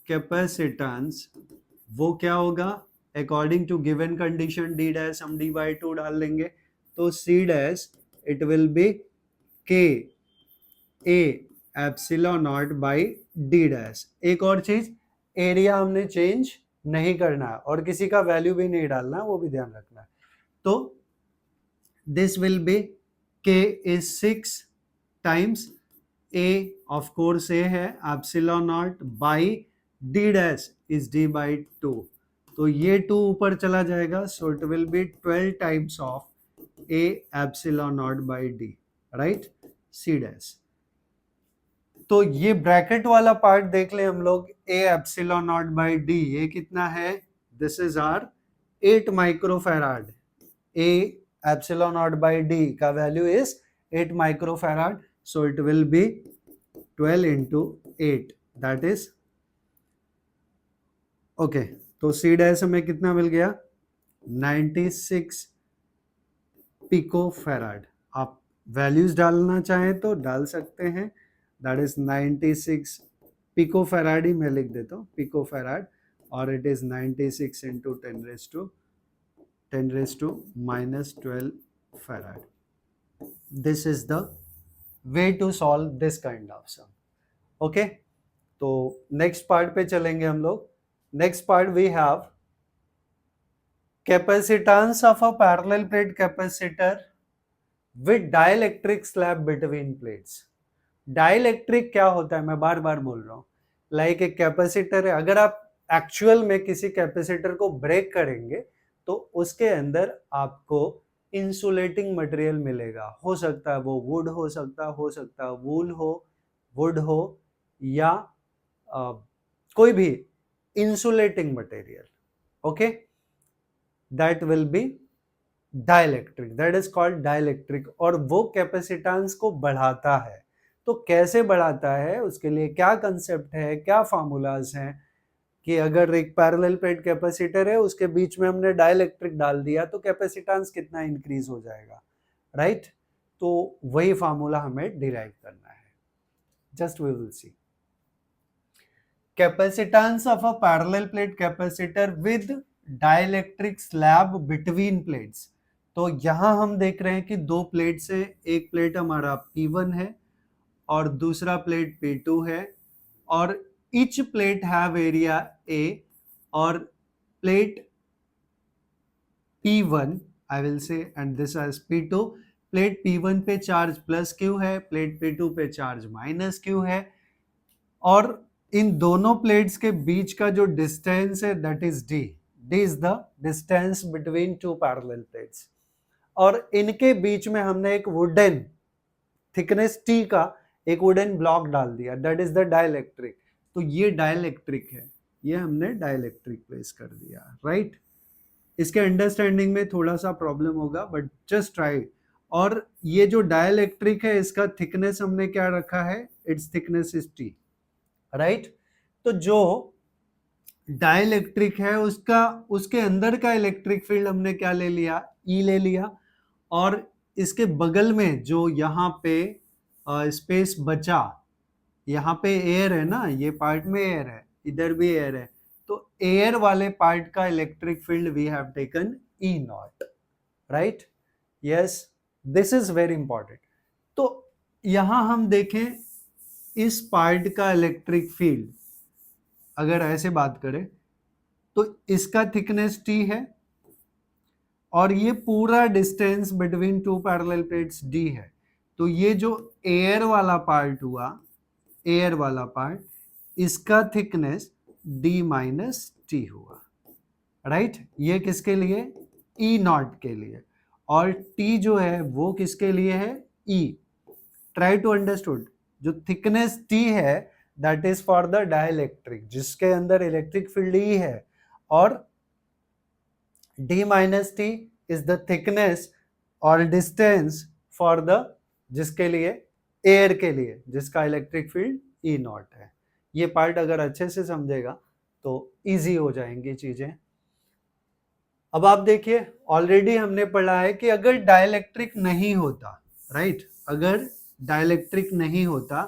कैपेसिटेंस वो क्या होगा, according to given condition D dash हम D by 2 डाल देंगे, तो C dash it will be K A epsilon naught by D dash. एक और चीज, एरिया हमने चेंज नहीं करना है और किसी का वैल्यू भी नहीं डालना है, वो भी ध्यान रखना है। तो this will be K is 6 times A, of course A है epsilon naught by D dash is D by 2, तो ये 2 ऊपर चला जाएगा, सो it will be 12 times of A epsilon naught by D, right? C dash. तो ये bracket वाला part देख ले हम लोग, A epsilon naught by D, ये कितना है, this is our 8 microfarad, A epsilon naught by D का value is 8 microfarad, so it will be 12 into 8, that is okay. तो C डैश हमें कितना मिल गया, 96 पिकोफैराड। आप वैल्यूज डालना चाहें तो डाल सकते हैं, दैट इज 96 पिकोफैराड ही मैं लिख देता हूँ, पिकोफैराड, और it is 96 into 10 raised to minus 12 farad. This is the way to solve this kind of sum. Okay, तो नेक्स्ट पार्ट पे चलेंगे हम लोग। Next part we have capacitance of a parallel plate capacitor with dielectric slab between plates. Dielectric क्या होता है, मैं बार बार बोल रहा हूँ, लाइक एक कैपेसिटर है, अगर आप एक्चुअल में किसी कैपेसिटर को ब्रेक करेंगे तो उसके अंदर आपको इंसुलेटिंग मटेरियल मिलेगा, हो सकता है वो वुड हो सकता है वूल हो, वुड हो, या कोई भी insulating material, okay, that will be dielectric, that is called dielectric, और वो कैपेसिटेंस को बढ़ाता है। तो कैसे बढ़ाता है, उसके लिए क्या कंसेप्ट है, क्या फार्मूलाज हैं, कि अगर एक पैरेलल प्लेट कैपेसिटर है उसके बीच में हमने डाइलेक्ट्रिक डाल दिया तो कैपेसिटेंस कितना इंक्रीज हो जाएगा, राइट? तो वही फार्मूला हमें डिराइव करना है, just we will see. Capacitance of a parallel plate capacitor with dielectric slab between plates. तो यहां हम देख रहे हैं कि दो प्लेट से, एक प्लेट हमारा P1 है और दूसरा प्लेट P2 है, और each plate have area A, और plate P1 I will say and this as P2, plate P1 पे चार्ज प्लस Q है, प्लेट P2 पे चार्ज माइनस Q है, और इन दोनों प्लेट्स के बीच का जो डिस्टेंस है that is D is the distance between two parallel plates, और इनके बीच में हमने एक वुडन थिकनेस T का एक वुडन ब्लॉक डाल दिया, दैट इज द डाइलेक्ट्रिक। तो ये डाइलेक्ट्रिक है, ये हमने डाइलेक्ट्रिक प्लेस कर दिया, राइट? इसके अंडरस्टैंडिंग में थोड़ा सा प्रॉब्लम होगा बट जस्ट ट्राई। और ये जो डाइलेक्ट्रिक है इसका थिकनेस हमने क्या रखा है, it's thickness is T, right? तो जो डाइलेक्ट्रिक है उसके अंदर का इलेक्ट्रिक फील्ड हमने क्या ले लिया, E ले लिया, और इसके बगल में जो यहाँ पे स्पेस बचा, यहाँ पे एयर है ना, ये पार्ट में एयर है, इधर भी एयर है, तो तो एयर वाले पार्ट का electric field we have taken E naught, right? Yes, this is very important. तो यहां हम देखें इस पार्ट का इलेक्ट्रिक फील्ड, अगर ऐसे बात करें तो इसका थिकनेस t है और ये पूरा distance between two parallel plates d है। तो ये जो एयर वाला पार्ट हुआ, एयर वाला पार्ट, इसका थिकनेस d माइनस टी हुआ, राइट? ये किसके लिए? ई नॉट के लिए। और t जो है वो किसके लिए है? E। ट्राई टू अंडरस्टूड, जो थिकनेस t है that is for the dielectric, जिसके अंदर इलेक्ट्रिक फील्ड E है, और d minus T is the thickness और डिस्टेंस फॉर द, जिसके लिए? एयर के लिए, जिसका इलेक्ट्रिक फील्ड E नॉट है। ये पार्ट अगर अच्छे से समझेगा तो इजी हो जाएंगी चीजें। अब आप देखिए, ऑलरेडी हमने पढ़ा है कि अगर डाइलेक्ट्रिक नहीं होता, राइट, अगर डाइलेक्ट्रिक नहीं होता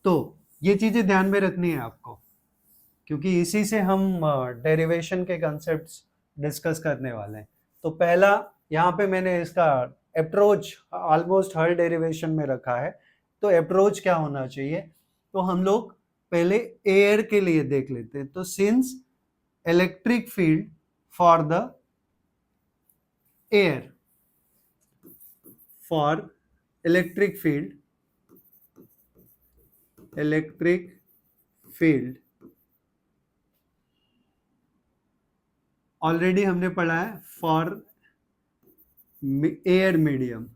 तो ये चीजें ध्यान में रखनी है आपको, क्योंकि इसी से हम डेरिवेशन के कॉन्सेप्ट्स डिस्कस करने वाले हैं। तो पहला, यहाँ पे मैंने इसका अप्रोच ऑलमोस्ट हर डेरिवेशन में रखा है। तो अप्रोच क्या होना चाहिए, तो हम लोग पहले एयर के लिए देख लेते हैं। तो since electric field for the air, for electric field already हमने पढ़ा है for air medium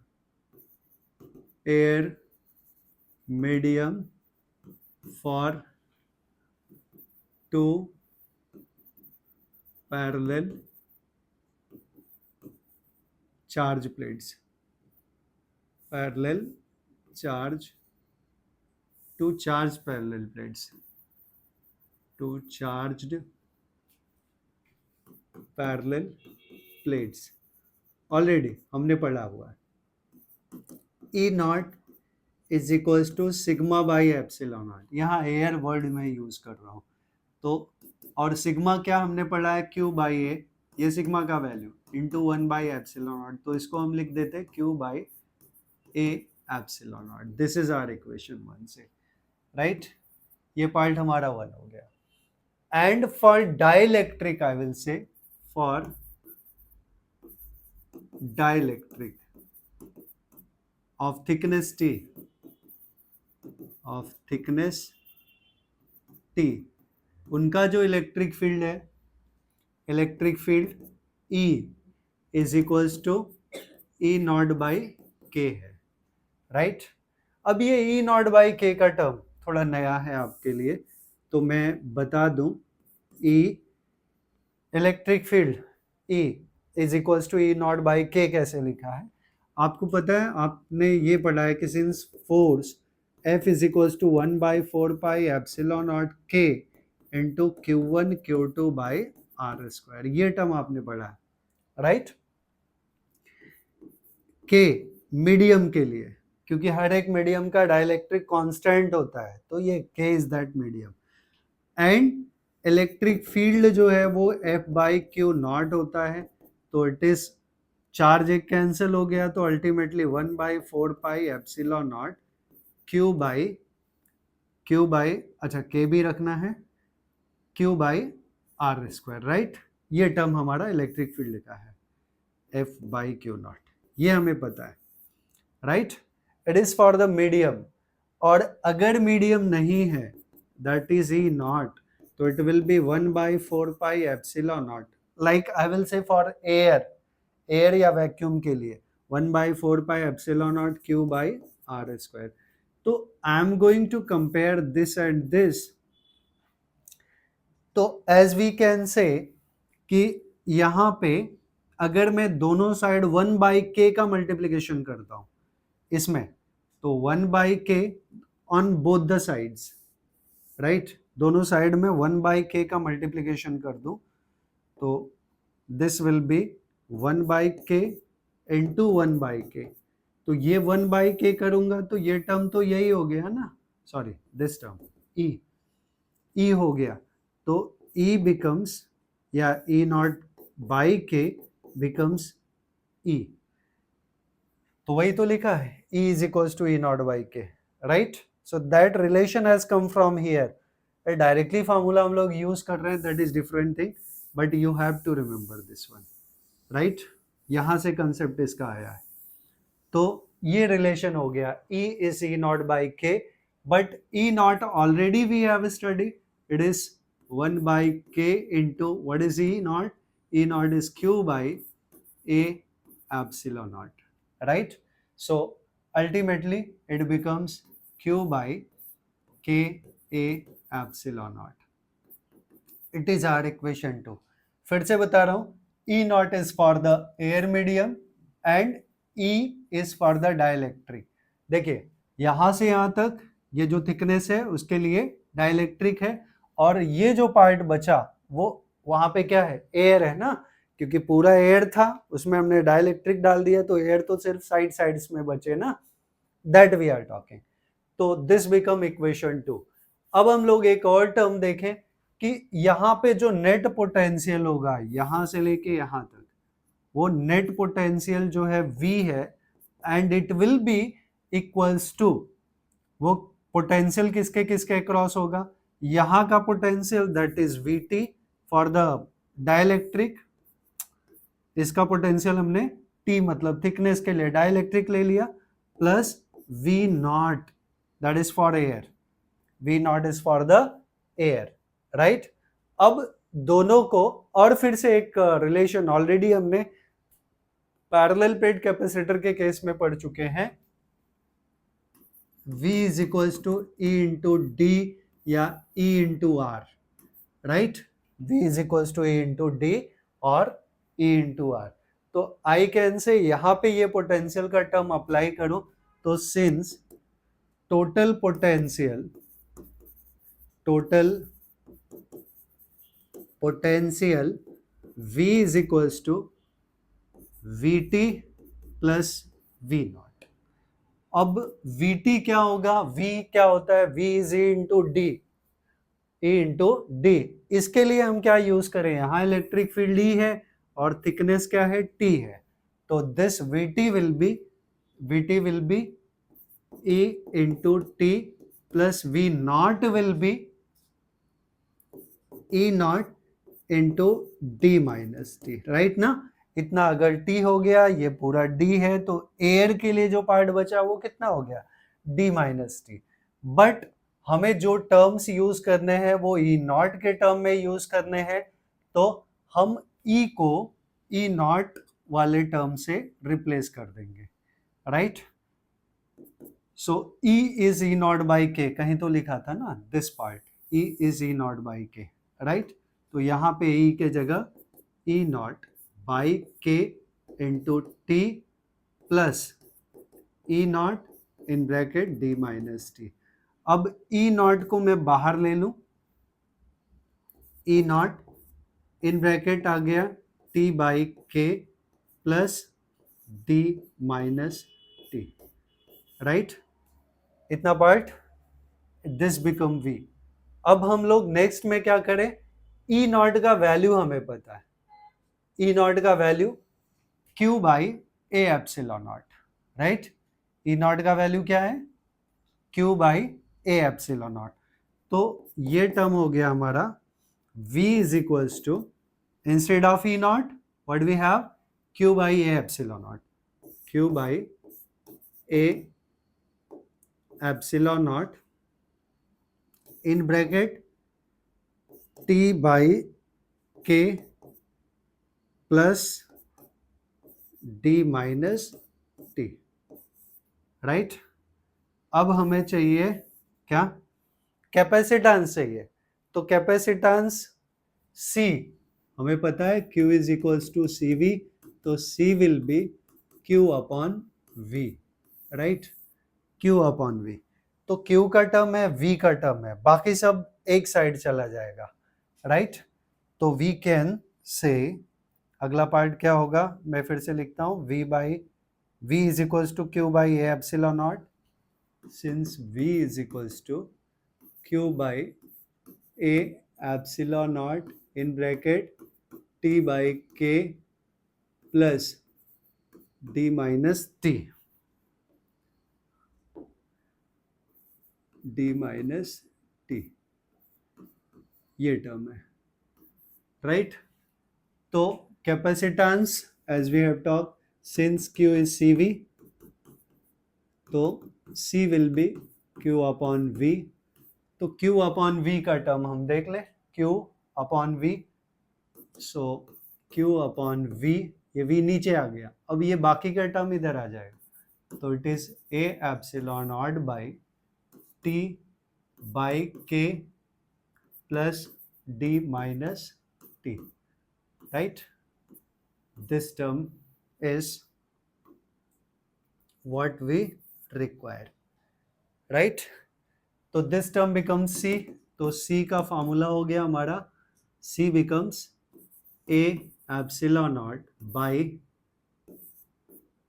for two parallel charge plates, parallel charge two charge parallel plates, two charged parallel plates, already हमने पढ़ा हुआ है। E naught is equals to sigma by epsilon naught, यहाँ air word में use कर रहा हूँ। तो और सिग्मा क्या हमने पढ़ा है? क्यू बाई ए, ये सिग्मा का value into 1 by epsilon naught, तो इसको हम लिख देते हैं Q by A epsilon naught. This is our equation 1 से, राइट? ये पार्ट हमारा 1 हो गया। And for dielectric I will say, for dielectric of thickness T, उनका जो इलेक्ट्रिक फील्ड है, electric field E is equals to E naught by K है, right? अब ये E नॉट बाई K का टर्म थोड़ा नया है आपके लिए, तो मैं बता दूं। E electric field E is equals to E naught by K कैसे लिखा है? आपको पता है, आपने ये पढ़ा है कि since force F is equals to 1 by 4 pi epsilon naught K into Q1 Q2 by R square, ये टर्म आपने पढ़ा है, राइट? K मीडियम के लिए, क्योंकि हर एक मीडियम का डाइलेक्ट्रिक कांस्टेंट होता है, तो ये K is that medium. And electric field जो है वो F बाई Q नॉट होता है, तो इट इज, चार्ज एक कैंसिल हो गया, तो ultimately 1 by 4 pi epsilon naught Q by अच्छा K भी रखना है, Q by R square, right? ये टर्म हमारा इलेक्ट्रिक फील्ड का है, F बाई Q नॉट, ये हमें पता है, right? It is for the medium. और अगर मीडियम नहीं है, दैट इज E नॉट, तो it will be 1 by 4 pi epsilon naught, like I will say for air या वैक्यूम के लिए 1 by 4 pi epsilon naught Q by R square. तो I am going to compare this and this, तो as we can say कि यहाँ पे अगर मैं दोनों साइड 1 बाई K का मल्टीप्लीकेशन करता हूँ इसमें, तो 1 by K on both the sides, right? दोनों साइड में 1 बाई K का मल्टीप्लीकेशन कर दूं, तो this will be 1 by K into 1 by K, तो ये 1 बाई K करूंगा तो ये टर्म तो यही हो गया ना, सॉरी दिस टर्म E हो गया, तो E becomes, या E naught by K becomes E. तो वही तो लिखा है, E is equals to E naught by K, right? So that relation has come from here. Directly formula हम लोग यूज कर रहे हैं, that is different thing, but you have to remember this one, right? यहां से concept इसका आया है. तो ये रिलेशन हो गया, E is E naught by K, but E naught already we have studied, it is 1 by K into what is E naught? E naught is Q by A epsilon naught, right? So ultimately it becomes Q by K A epsilon naught. It is our equation 2. फिर से बता रहा हूं, E naught is for the air medium and E is for the dielectric. देखिए यहां से यहां तक ये जो थिकनेस है उसके लिए डाइलेक्ट्रिक है, और ये जो पार्ट बचा वो वहां पे क्या है, एयर है ना, क्योंकि पूरा एयर था उसमें हमने डाइलेक्ट्रिक डाल दिया, तो एयर तो सिर्फ साइड्स में बचे ना, दैट वी आर टॉकिंग. तो दिस बिकम इक्वेशन 2. अब हम लोग एक और टर्म देखें कि यहाँ पे जो नेट पोटेंशियल होगा यहां से लेके यहां तक, वो नेट पोटेंशियल जो है V है, and it will be equals to, वो पोटेंशियल किसके किसके क्रॉस होगा, यहां का potential that is VT for the dielectric, इसका पोटेंशियल हमने T मतलब थिकनेस के लिए डाइलेक्ट्रिक ले लिया, plus V naught that is for air, V naught is for the air, right? अब दोनों को, और फिर से एक रिलेशन ऑलरेडी हमने पैरेलल प्लेट कैपेसिटर के केस में पढ़ चुके हैं, V is equals to E into D या E into R, right? V is equals to E into D और E इंटू आर. तो आई कैन से यहां पे ये पोटेंशियल का टर्म अप्लाई करूं, तो since total potential V is equals to VT plus V naught. अब VT क्या होगा, V क्या होता है, V is E into D, E into D. इसके लिए हम क्या यूज करें, यहां इलेक्ट्रिक फील्ड E है और थिकनेस क्या है, T है, तो this VT will be E into T plus V naught will be E naught into D minus T, right ना? इतना अगर टी हो गया, ये पूरा डी है, तो एयर के लिए जो पार्ट बचा वो कितना हो गया, डी माइनस टी. बट हमें जो टर्म्स यूज करने हैं वो ई नॉट के टर्म में यूज करने हैं, तो हम ई को ई नॉट वाले टर्म से रिप्लेस कर देंगे, right? So E is E not by के, कहीं तो लिखा था ना this part, E is E not by के, राइट? तो यहाँ पे E के जगह E नॉट बाई के into T plus E not in bracket D minus T. अब E नॉट को मैं बाहर ले लूं, E नॉट इन ब्रैकेट आ गया T by K plus D minus T, right? इतना पार्ट, दिस बिकम V. अब हम लोग नेक्स्ट में क्या करें, E नॉट का वैल्यू हमें पता है, E नॉट का value Q by A epsilon naught, right? E naught का वैल्यू क्या है, Q by A epsilon naught. तो ये टर्म हो गया हमारा V is equals to, instead of E naught what we have, Q by A epsilon naught, Q by A epsilon naught in bracket T by K plus D minus T, right? अब हमें चाहिए क्या, capacitance चाहिए. तो capacitance C हमें पता है, Q is equals to CV, तो C will be Q upon V, right? Q upon V. तो Q का टर्म है, V का टर्म है, बाकी सब एक साइड चला जाएगा, राइट? तो वी कैन से, अगला पार्ट क्या होगा, मैं फिर से लिखता हूं, V is equals to Q by A epsilon naught, since V is equals to Q by A epsilon naught in bracket T by K plus D minus T, D minus T, ये term है, right. तो capacitance as we have talk, since Q is CV, तो C will be Q upon V। तो Q upon V का term हम देख लें, Q upon V, so Q upon V, ये V नीचे आ गया, अब ये बाकी का टर्म इधर आ जाएगा, तो it is A epsilon naught by T by K plus D minus T, right? This term is what we require, right? तो this term becomes C, तो C का फॉर्मूला हो गया हमारा, C becomes A epsilon naught by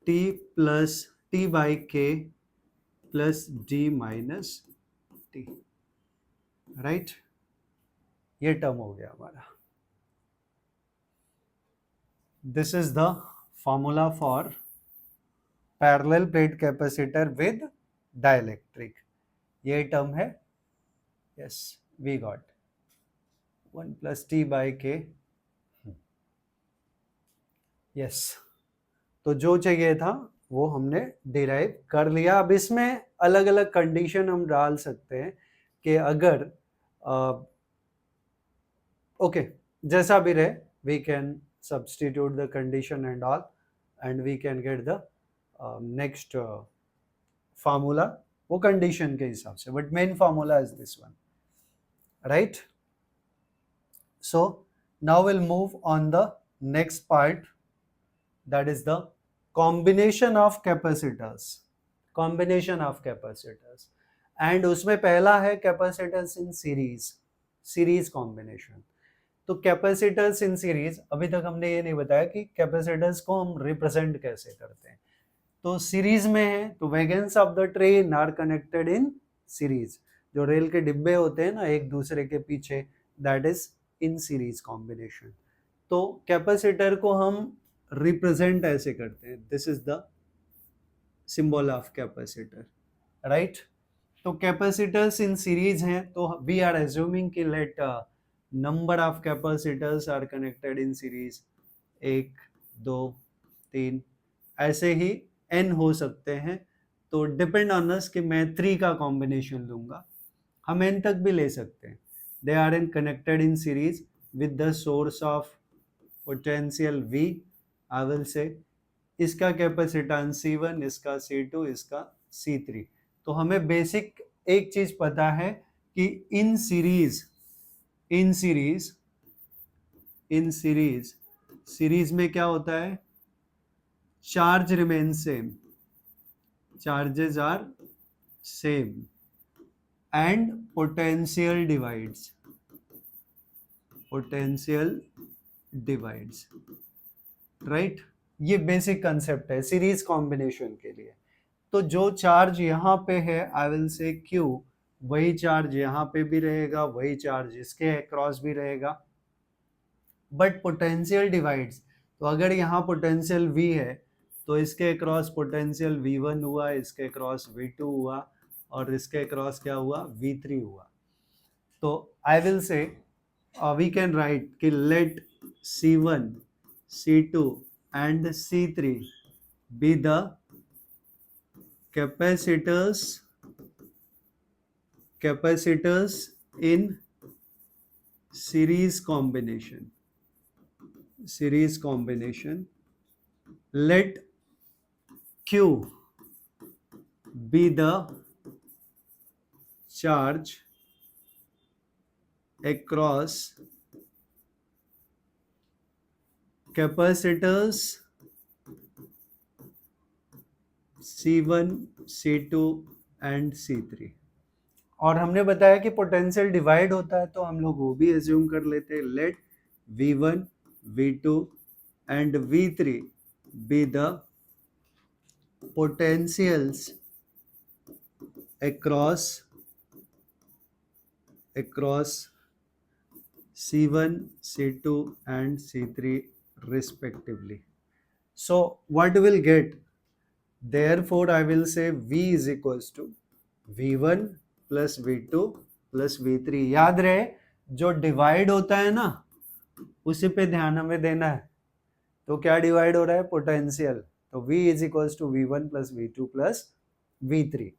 T plus T by K plus D minus T, right? ये term हो गया हमारा। This is the formula for parallel plate capacitor with dielectric, ये टर्म है, yes we got 1 plus T by K, yes। तो जो चाहिए था वो हमने डिराइव कर लिया। अब इसमें अलग अलग कंडीशन हम डाल सकते हैं कि अगर ओके जैसा भी रहे, we can substitute the condition and all and we can get the next formula, वो कंडीशन के हिसाब से, but main formula is this one, right. So now will move on the next part, that is the combination of capacitors, combination of capacitors, and उसमें पहला है capacitors in series, series combination। तो capacitors in series, अभी तक हमने ये नहीं बताया कि capacitors को हम represent कैसे करते हैं। तो सीरीज में है तो wagons of the train are connected in series, जो रेल के डिब्बे होते हैं ना एक दूसरे के पीछे, that is in series combination. तो कैपेसिटर को हम रिप्रेजेंट ऐसे करते हैं, this is the symbol of capacitor, right. तो कैपेसिटर्स इन सीरीज हैं, तो वी आर एज्यूमिंग कि let number of capacitors are connected in series, 1 2 3, ऐसे ही n हो सकते हैं। तो डिपेंड ऑन अस कि मैं 3 का कॉम्बिनेशन लूंगा, हम n तक भी ले सकते हैं। They are in connected in series with the source of potential V, I will say इसका कैपेसिटेंस C1, इसका C2, इसका C3। तो हमें बेसिक एक चीज पता है कि in series, in series, in series, series में क्या होता है, charge remain same, charges are same and potential divides, potential divides, right? ये बेसिक कंसेप्ट है सीरीज कॉम्बिनेशन के लिए। तो जो चार्ज यहाँ पे है आई विल से Q, वही चार्ज यहाँ पे भी रहेगा, वही चार्ज इसके अक्रॉस भी रहेगा, बट पोटेंशियल डिवाइड्स, तो अगर यहाँ पोटेंशियल V है तो इसके क्रॉस पोटेंशियल V1 हुआ, इसके क्रॉस V2 हुआ, और इसके क्रॉस क्या हुआ, V3 हुआ। तो I will say we can write कि let C1, C2 and C3 be the capacitors in series combination, series combination, let Q be the charge across capacitors C1, C2 and C3। और हमने बताया कि potential divide होता है तो हम लोग वो भी एज्यूम कर लेते हैं, let V1, V2 and V3 be the potentials across C1, C2 and C3 respectively. So what will get? Therefore I will say V is equals to V1 plus V2 plus V3. याद रहे जो divide होता है ना उसी पे ध्यान हमें देना है. तो क्या डिवाइड हो रहा है? पोटेंशियल. तो V is equals to V1 plus V2 plus V3.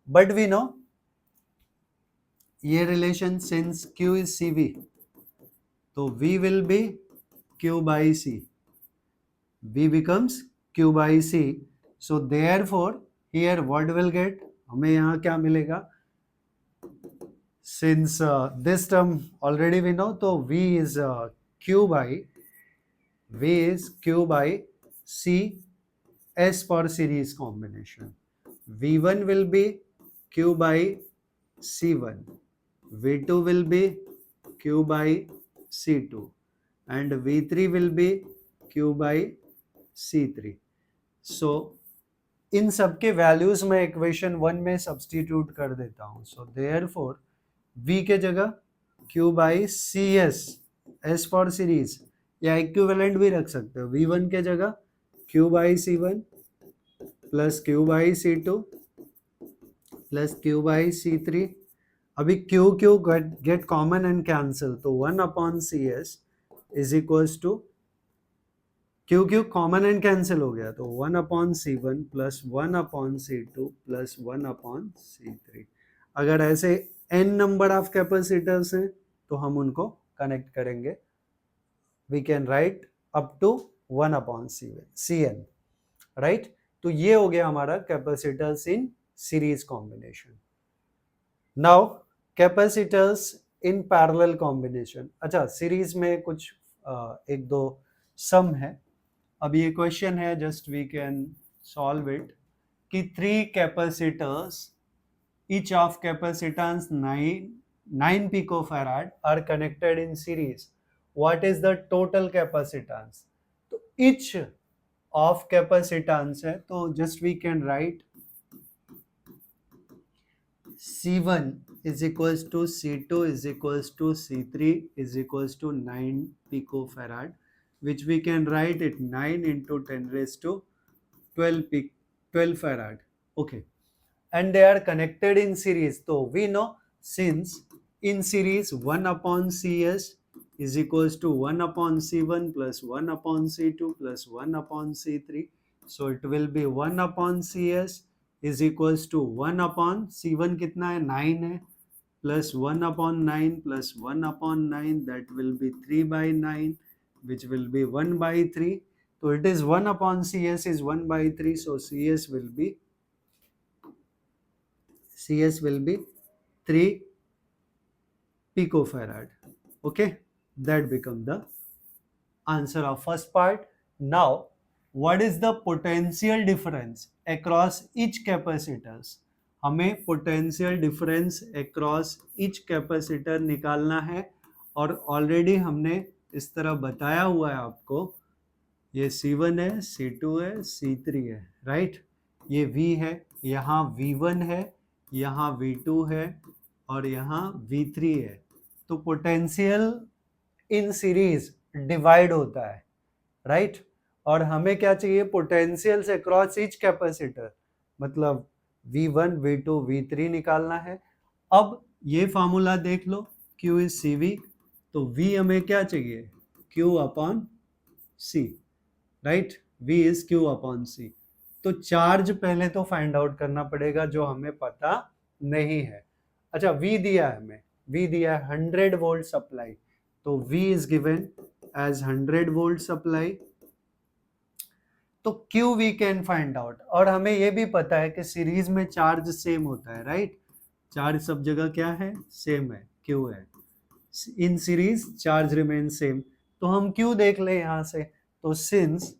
But we know ये relation since Q is CV, तो V will be Q by C. V becomes Q by C. So therefore here what will get? हमें यहाँ क्या मिलेगा? Since this term already we know, तो V is Q by C S for series combination. V1 will be Q by C1. V2 will be Q by C2 and V3 will be Q by C3. So इन सब के values मैं equation 1 में substitute कर देता हूं. So therefore V के जगह Q by CS, S for series, या इक्विवेलेंट भी रख सकते हो. V1 के जगह Q by C1 plus Q by C2 plus Q by C3. अभी Q get common and cancel, तो 1 upon CS is equals to Q common and cancel हो गया, तो 1 upon C1 plus 1 upon C2 plus 1 upon C3. अगर ऐसे n number of capacitors हैं तो हम उनको कनेक्ट करेंगे. We can write up to 1 upon Cn, right. तो ये हो गया हमारा capacitors in series combination. Now capacitors in parallel combination. अच्छा, सीरीज में कुछ एक दो सम है. अब ये क्वेश्चन है, just we can solve it, कि 3 capacitors each of capacitance 9 picofarad are connected in series. What is the total capacitance? तो each of capacitance है, तो just we can write C1 is equals to C2 is equals to C3 is equals to 9 picofarad, which we can write it 9 into 10 raised to 12 farad. Okay. And they are connected in series. So we know since in series 1 upon CS is equals to 1 upon C1 plus 1 upon C2 plus 1 upon C3. So it will be 1 upon CS is equals to 1 upon C1 कितना है? 9 है, plus 1 upon 9 plus 1 upon 9, that will be 3 by 9, which will be 1 by 3. So it is 1 upon CS is 1 by 3. So CS will be 3 picofarad. Okay, that becomes the answer of first part. Now what is the potential difference across each capacitors? हमें potential difference across each capacitor निकालना है, और already हमने इस तरह बताया हुआ है आपको. ये C1 है, C2 है, C3 है, राइट. ये V है, यहाँ V1 है, यहाँ V2 है और यहाँ V3 है. तो पोटेंशियल इन सीरीज डिवाइड होता है, राइट. और हमें क्या चाहिए? पोटेंशियल से अक्रॉस ईच कैपेसिटर, मतलब V1, V2, V3 निकालना है. अब ये फार्मूला देख लो, Q इज CV, तो V हमें क्या चाहिए? Q upon C, right. V is Q upon C. तो चार्ज पहले तो फाइंड आउट करना पड़ेगा, जो हमें पता नहीं है. अच्छा, V दिया है हमें, V दिया है 100 वोल्ट सप्लाई, तो V is given as 100 volt supply. तो Q we can find out, और हमें ये भी पता है कि सीरीज में चार्ज सेम होता है, राइट. चार्ज सब जगह क्या है? सेम है, Q है. In series charge remain same. तो हम Q देख ले यहां से. तो सिंस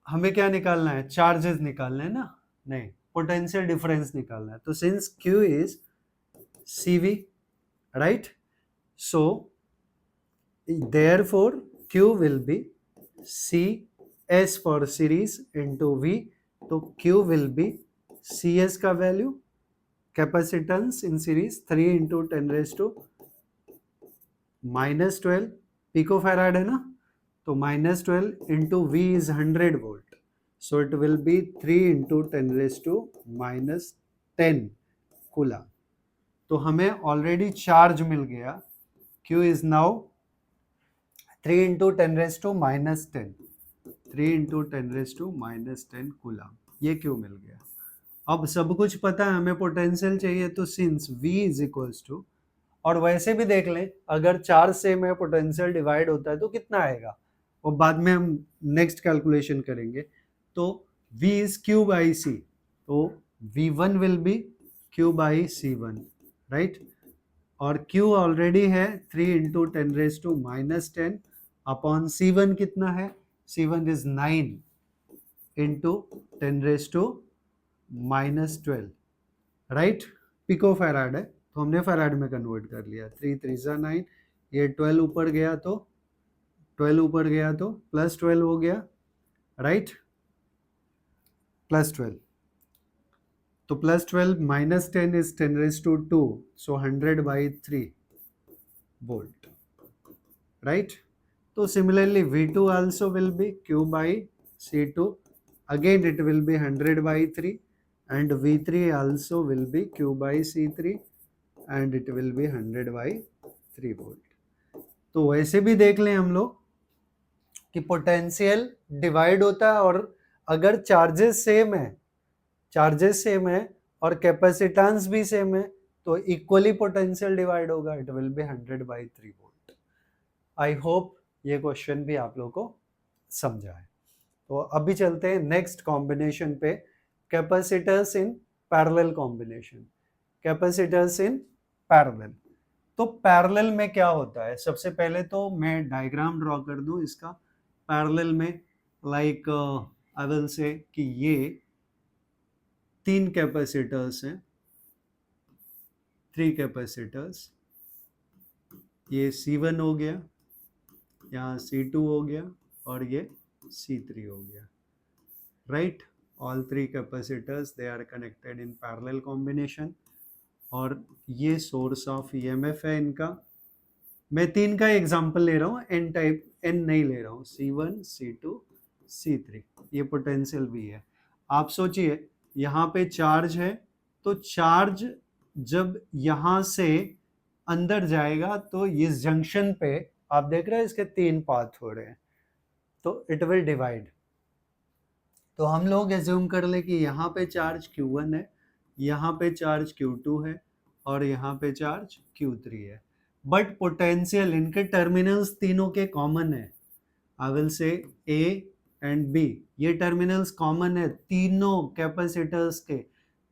हमें क्या निकालना है? चार्जेस निकालना है ना? नहीं, पोटेंशियल डिफरेंस निकालना है. तो since Q is CV, right, so therefore Q will be CS for series into V. तो Q विल बी CS का value, capacitance in series 3 into 10 raised to -12 pico farad है ना, तो -12 into V is 100 volt, so it will be 3 into 10⁻⁻10 coulomb. तो हमें already charge मिल गया, Q is now 3 into 10⁻⁻10, 3 into 10⁻⁻10 coulomb, ये Q मिल गया। अब सब कुछ पता है, हमें पोटेंशियल चाहिए, तो since V is equals to, और वैसे भी देख लें अगर 4 से में पोटेंशियल डिवाइड होता है तो कितना आएगा, और बाद में हम नेक्स्ट कैलकुलेशन करेंगे। तो V is Q by C, तो V1 will be Q by C1, right. और Q ऑलरेडी है 3 इंटू 10⁻⁻10 अपॉन C1 कितना है, C1 is 9 into 10⁻⁻12, right. Pico farad है तो हमने फैराड में कन्वर्ट कर लिया, 3 3 9, ये 12 ऊपर गया तो प्लस 12 हो गया, राइट, प्लस 12, तो plus 12 minus 10 is 10⁻², so 100/3 volt, right. तो similarly V2 also will be Q by C2, again it will be 100/3, and V3 also will be Q by C3 and it will be 100/3 volt. तो वैसे भी देख लें हम लोग कि potential divide होता है, और अगर चार्जेस सेम है और कैपेसिटेंस भी सेम है तो इक्वली पोटेंशियल डिवाइड होगा, it will B 100/3 volt. I hope ये क्वेश्चन भी आप लोगों को समझा है। तो अभी चलते हैं नेक्स्ट कॉम्बिनेशन पे, capacitors in parallel combination. Capacitors in parallel, तो पैरेलल में क्या होता है, सबसे पहले तो मैं डायग्राम ड्रॉ कर दूं इसका। पैरेलल में लाइक आई विल से कि ये 3 कैपेसिटर्स हैं, 3 कैपेसिटर्स, ये C1 हो गया, यहाँ C2 हो गया और ये C3 हो गया, right. All 3 capacitors they are connected in parallel combination, और ये सोर्स ऑफ EMF है इनका। मैं 3 का एग्जांपल ले रहा हूँ, N टाइप, N नहीं ले रहा हूँ, C1 C2 C3, ये पोटेंशियल भी है। आप सोचिए यहाँ पे चार्ज है, तो चार्ज जब यहाँ से अंदर जाएगा तो इस जंक्शन पे आप देख रहे हैं इसके 3 पाथ हो रहे हैं, तो इट विल डिवाइड। तो हम लोग एज्यूम कर ले कि यहाँ पे चार्ज Q1 है, यहाँ पे चार्ज Q2 है और यहाँ पे चार्ज Q3 है, बट पोटेंशियल इनके टर्मिनल्स तीनों के कॉमन है। आई विल से A एंड B, ये टर्मिनल्स कॉमन है तीनों कैपेसिटर्स के,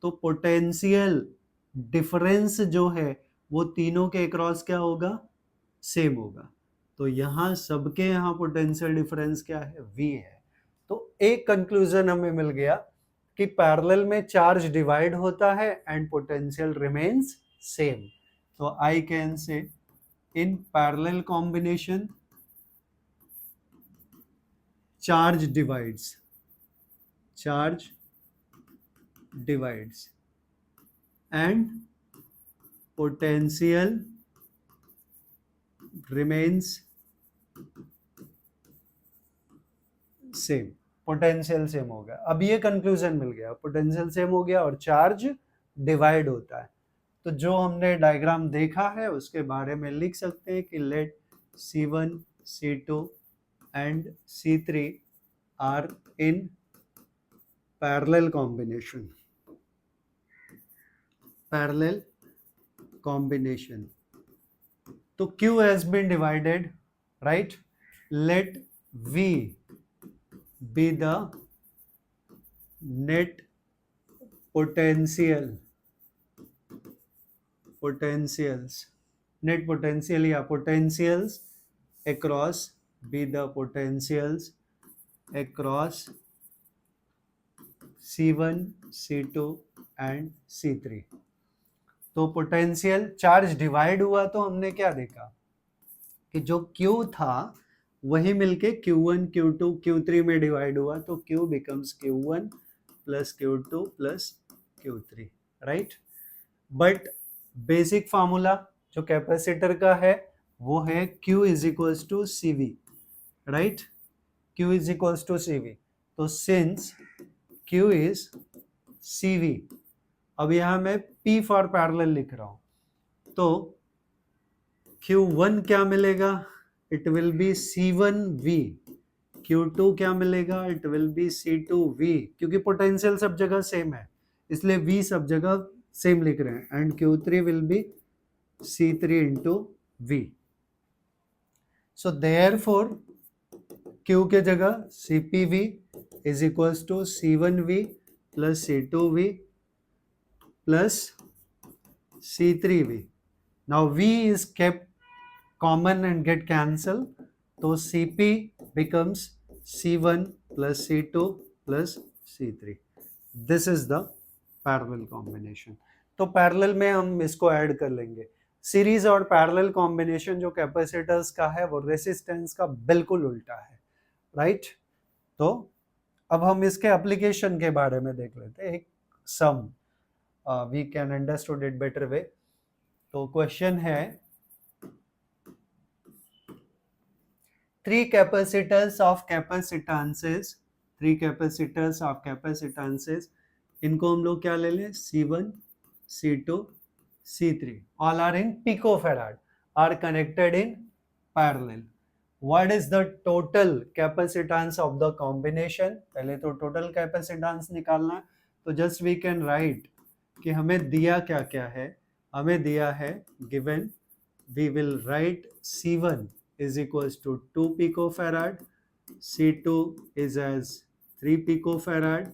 तो पोटेंशियल डिफरेंस जो है वो तीनों के अक्रॉस क्या होगा, सेम होगा। तो यहाँ सबके यहाँ पोटेंशियल डिफरेंस क्या है, V है। तो एक कंक्लूजन हमें मिल गया कि पैरेलल में चार्ज डिवाइड होता है एंड पोटेंशियल रिमेन्स सेम। तो आई कैन से इन parallel combination charge divides and potential remains same, potential same हो गया। अब ये कंक्लूजन मिल गया, पोटेंशियल सेम हो गया और चार्ज डिवाइड होता है। तो जो हमने डायग्राम देखा है उसके बारे में लिख सकते हैं कि let C1 C2 and C3 are in parallel combination. So Q has been divided, right? Let V be the net potentials, net potential या potentials across, be the potentials across C1, C2 and C3। तो potential charge divide हुआ तो हमने क्या देखा कि जो Q था वही मिलके Q1, Q2, Q3 में डिवाइड हुआ, तो Q becomes Q1 plus Q2 plus Q3, right. But basic formula जो कैपेसिटर का है वो है Q is equals to C V, right, Q is equals to C V. तो since Q is C V, अब यहां मैं P फॉर पैरेलल लिख रहा हूं, तो Q1 क्या मिलेगा, it will B C1V, Q2 क्या मिलेगा, इट विल बी C2V, क्योंकि पोटेंशियल सब जगह सेम है इसलिए V सब जगह सेम लिख रहे हैं, and Q3 will be C3 into V। So therefore Q के जगह CPV is equals to C1V plus C2V plus C3V। Now V is kept common and get cancelled, तो Cp becomes C1 plus C2 plus C3. This is the parallel combination. तो parallel में हम इसको add कर लेंगे। Series और parallel combination जो capacitors का है वो रेसिस्टेंस का बिल्कुल उल्टा है, राइट। तो अब हम इसके एप्लीकेशन के बारे में देख लेते हैं, एक some we can understood it better way. तो क्वेश्चन है, three capacitors of capacitances, three capacitors of capacitances, इनको हम लोग क्या ले लें, C1, C2, C3, all are in picofarad, are connected in parallel. What is the total capacitance of the combination? पहले तो total capacitance निकालना है, तो just we can write कि हमें दिया क्या क्या है, हमें दिया है given, we will write C1 is equals to 2 picofarad, C2 is as 3 picofarad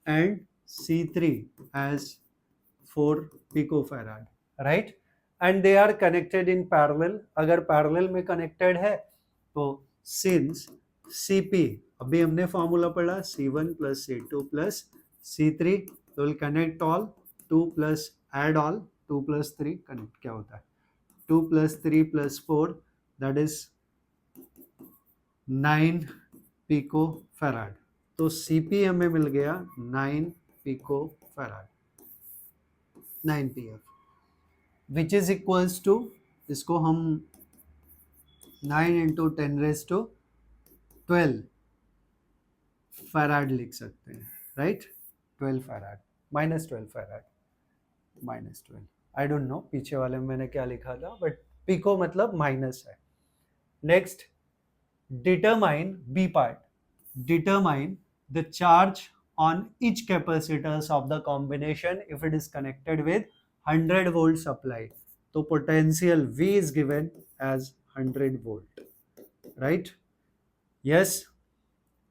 and C3 as 4 picofarad, right? And they are connected in parallel. अगर parallel में connected है तो since Cp, अभी हमने फॉर्मूला पढ़ा C1 plus C2 plus C3, तो will connect all, 2 plus add all, 2 plus 3 connect क्या होता है, 2 plus 3 plus 4, that is 9 pico farad. तो Cp हमें मिल गया 9 pico farad, 9 pf, which is equals to, इसको हम 9 इंटू 10⁻12 फैराड लिख सकते हैं, राइट, 12 farad, -12 farad, -12, I don't know पीछे वाले में मैंने क्या लिखा था, बट पिको मतलब माइनस है। Next, determine B part, determine the charge on each capacitors of the combination if it is connected with 100 volt supply. तो potential V is given as 100 volt, right? Yes,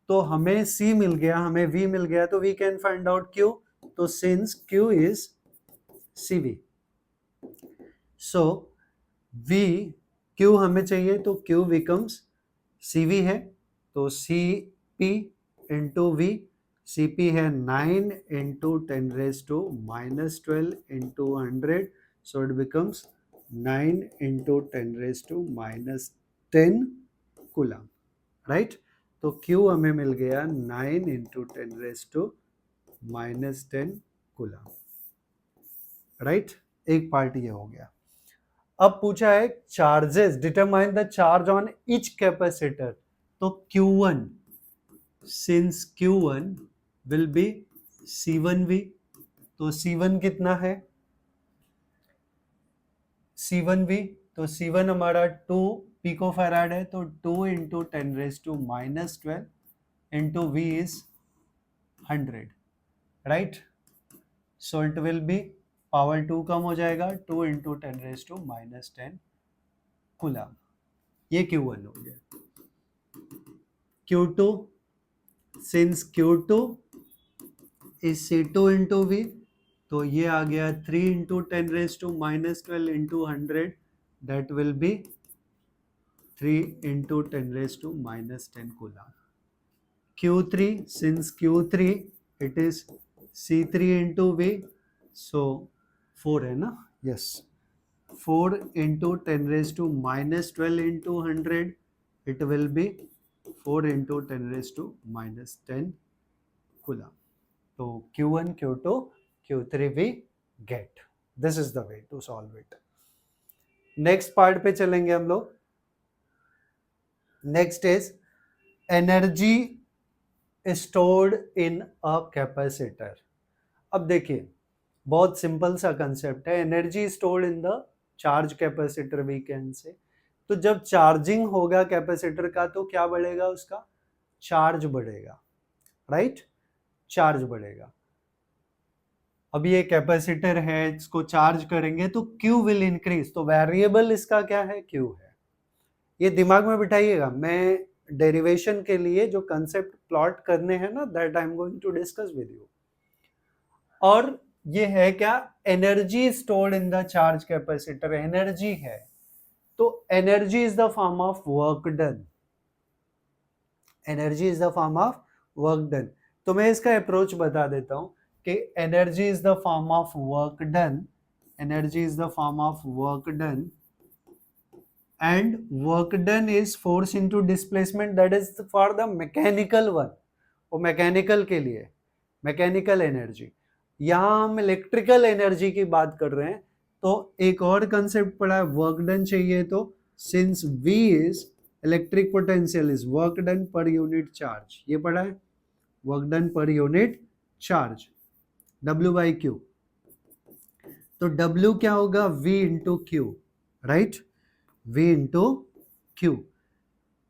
तो हमें C मिल गया, हमें V मिल गया, तो we can find out Q, तो since Q is CV, so V, Q हमें चाहिए तो Q becomes CV है, तो CP इंटू V, CP है 9 into 10⁻⁻12 into 100, so it becomes 9 into 10⁻⁻10 coulomb, right. तो Q हमें मिल गया 9 इंटू 10⁻⁻10 कूलम, राइट। एक पार्ट ये हो गया। अब पूछा है charges, determine the charge on each capacitor, तो Q1, since Q1 will be C1V, तो C1 कितना है, C1V, तो C1 हमारा 2 पिको फैराड है, तो 2 into 10⁻⁻12 into V is 100, right, so it will B, power 2 कम हो जाएगा, 2 इंटू 10⁻⁻10 कूलम, ये Q1 हो गया। Q2, since Q2 is C2 into V, तो ये आ गया 3 into 10⁻⁻12 into 100, that will be 3 into 10⁻⁻10 coulomb. Q3, since Q3 it is C3 into V, सो 4 है ना, yes, 4 into 10⁻⁻12 into 100, it will be 4 into 10⁻⁻10 coulomb. So Q1, Q2, Q3 we get. This is the way to solve it. Next part पे चलेंगे हम लोग. Next is energy stored in a capacitor. अब देखिए बहुत simple सा concept है. Energy stored in the charge capacitor we can say. तो जब चार्जिंग होगा कैपेसिटर का तो क्या बढ़ेगा, उसका चार्ज बढ़ेगा, राइट? चार्ज बढ़ेगा. अब ये कैपेसिटर है, इसको चार्ज करेंगे तो Q विल इंक्रीज. तो वेरिएबल इसका क्या है, Q है. ये दिमाग में बिठाइएगा. मैं डेरिवेशन के लिए जो कंसेप्ट प्लॉट करने हैं ना, that I am going to discuss with you. और ये है क्या, energy stored in the charge capacitor. Energy है तो energy is the form of work done. Energy is the form of work done. तो मैं इसका अप्रोच बता देता हूं कि energy is the form of work done. Energy is the form of work done and work done is force into displacement, that is for the mechanical one. वो mechanical के लिए, मैकेनिकल एनर्जी. यहाँ हम electrical energy की बात कर रहे हैं. तो एक और कंसेप्ट पढ़ा है, वर्क डन चाहिए. तो since V is electric potential is work done per unit charge, ये पढ़ा है, work done per unit charge, W by Q. तो W क्या होगा, V into Q, right? V into Q.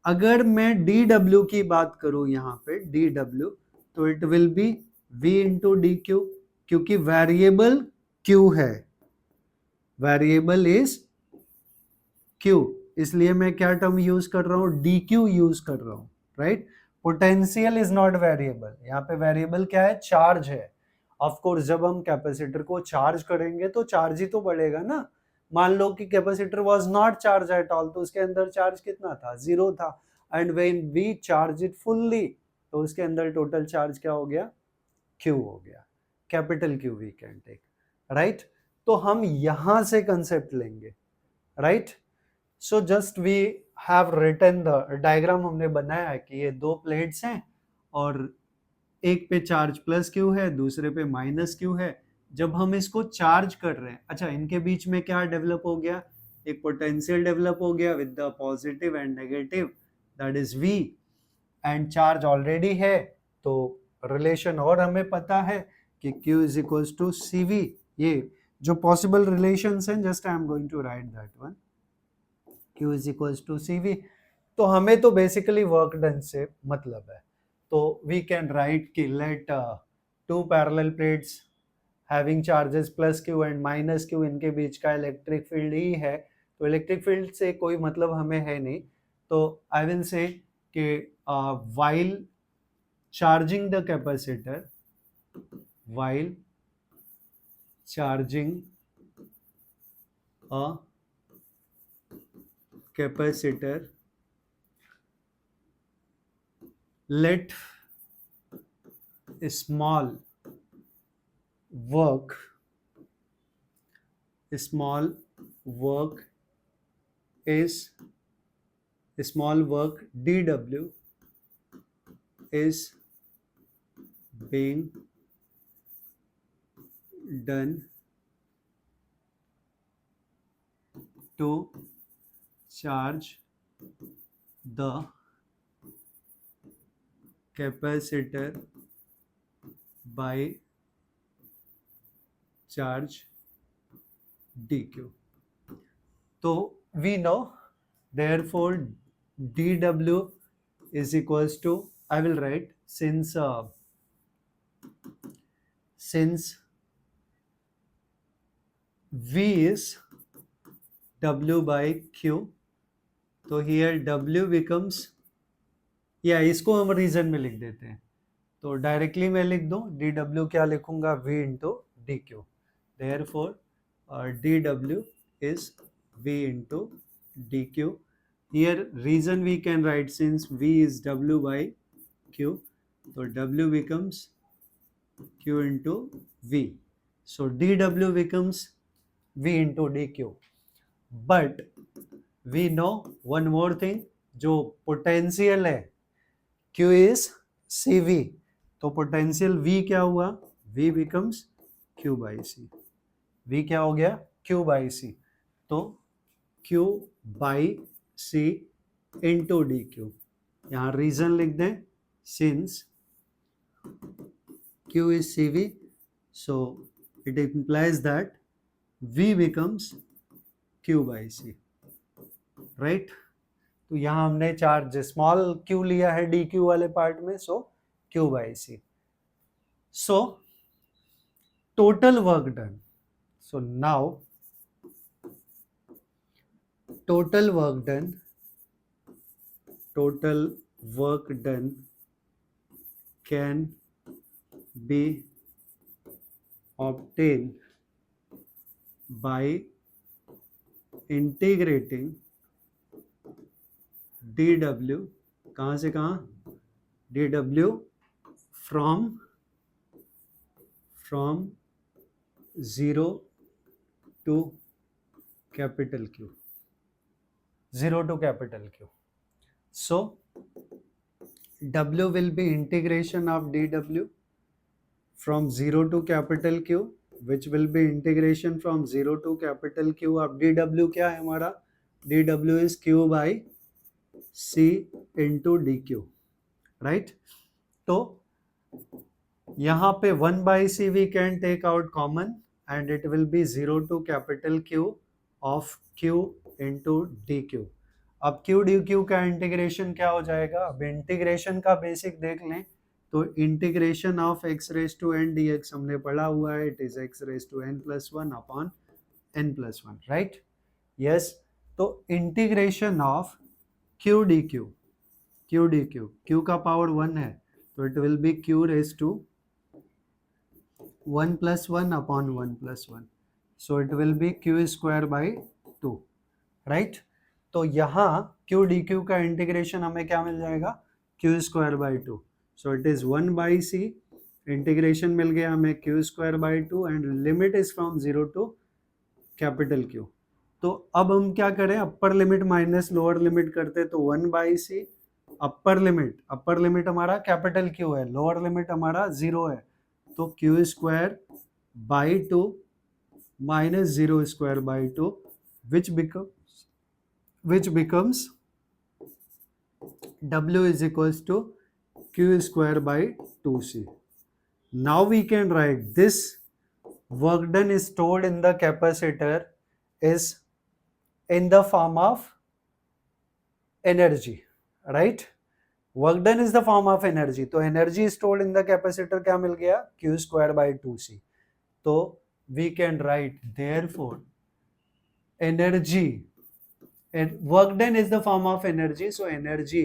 अगर मैं dW की बात करूं यहाँ पे dW, तो it will be V into dQ, क्योंकि वेरिएबल Q है, वेरिएबल इज Q, इसलिए मैं क्या टर्म यूज कर रहा हूं, dQ यूज कर रहा हूं, right? Potential is not variable. यहाँ पे वेरिएबल क्या है, चार्ज है. ऑफ कोर्स जब हम कैपेसिटर को चार्ज करेंगे तो चार्ज ही तो बढ़ेगा ना. मान लो कि capacitor was not charge at all, तो उसके अंदर चार्ज कितना था, 0 था. And when we charge it fully, तो उसके अंदर टोटल चार्ज क्या हो गया, Q हो गया, capital Q we can take, right? तो हम यहां से कंसेप्ट लेंगे, right? So just we have written the diagram, हमने बनाया है कि ये दो प्लेट्स हैं और एक पे चार्ज प्लस Q है, दूसरे पे माइनस Q है. जब हम इसको चार्ज कर रहे हैं, अच्छा इनके बीच में क्या डेवलप हो गया, एक पोटेंशियल डेवलप हो गया with the positive and negative, that is V. And charge already है, तो रिलेशन और हमें पता है कि Q is equals to CV. ये जो पॉसिबल रिलेशंस हैं, just I am going to write that one, Q is equals to CV. तो हमें तो बेसिकली वर्क डन से मतलब है. तो वी कैन राइट कि let two parallel plates having charges plus Q and minus Q, इनके बीच का इलेक्ट्रिक फील्ड ही है. तो इलेक्ट्रिक फील्ड से कोई मतलब हमें है नहीं. तो आई विल से कि while charging the capacitor, while charging a capacitor, let small work is small work dW is being done to charge the capacitor by charge dQ. तो we know therefore dW is equals to, I will write, since V is W by Q, तो here W becomes, या इसको हम reason में लिख देते हैं. तो डायरेक्टली मैं लिख दूं, dW क्या लिखूंगा, V into dQ. Therefore dW is V into dQ. Here reason we can write, since V is W by Q, so W becomes Q into V. So dW becomes V into dQ. But we know one more thing, जो potential है Q is CV. तो potential V क्या हुआ, V becomes Q by C. V क्या हो गया, Q by C. तो Q by C into D Q. यहाँ रीजन लिख दें, since Q is CV, so it implies that V becomes Q by C, right? तो यहाँ हमने चार्ज स्मॉल q लिया है डी क्यू वाले पार्ट में, सो Q by C. So total work done. So now total work done can be obtained by integrating dw, कहाँ से कहाँ, dw from 0 to capital Q, 0 to capital Q. So W will be integration of dw from 0 to capital Q, which will be integration from 0 to capital Q. अब dw क्या है हमारा, dw is Q by C into dq, right? तो यहाँ पे 1 by C we can take out common and it will be 0 to capital Q of Q into dq. अब Q dq का integration क्या हो जाएगा, अब इंटीग्रेशन का बेसिक देख लें तो integration of x raise to n dx हमने पढ़ा हुआ है, it is x raise to n plus 1 upon n plus 1, right? Yes. तो integration of q dq, q का पावर 1 है तो it will be q raise to 1 plus 1 upon 1 plus 1. So it will be q square by 2, right? तो यहाँ q dq का integration हमें क्या मिल जाएगा, q square by 2. So it is 1 by c, integration मिल गया हमें q square by 2 and limit is from 0 to capital Q. तो अब हम क्या करें, upper limit minus lower limit करते तो 1 by c, अपर लिमिट हमारा कैपिटल Q है, लोअर लिमिट हमारा 0 है, तो q square by 2 minus 0 square by 2 which becomes w is equals to q square by 2c. Now we can write this work done is stored in the capacitor is in the form of energy, right? Work done is the form of energy, तो energy stored in the capacitor क्या मिल गया, q square by 2c. तो we can write therefore energy, work done is the form of energy, so energy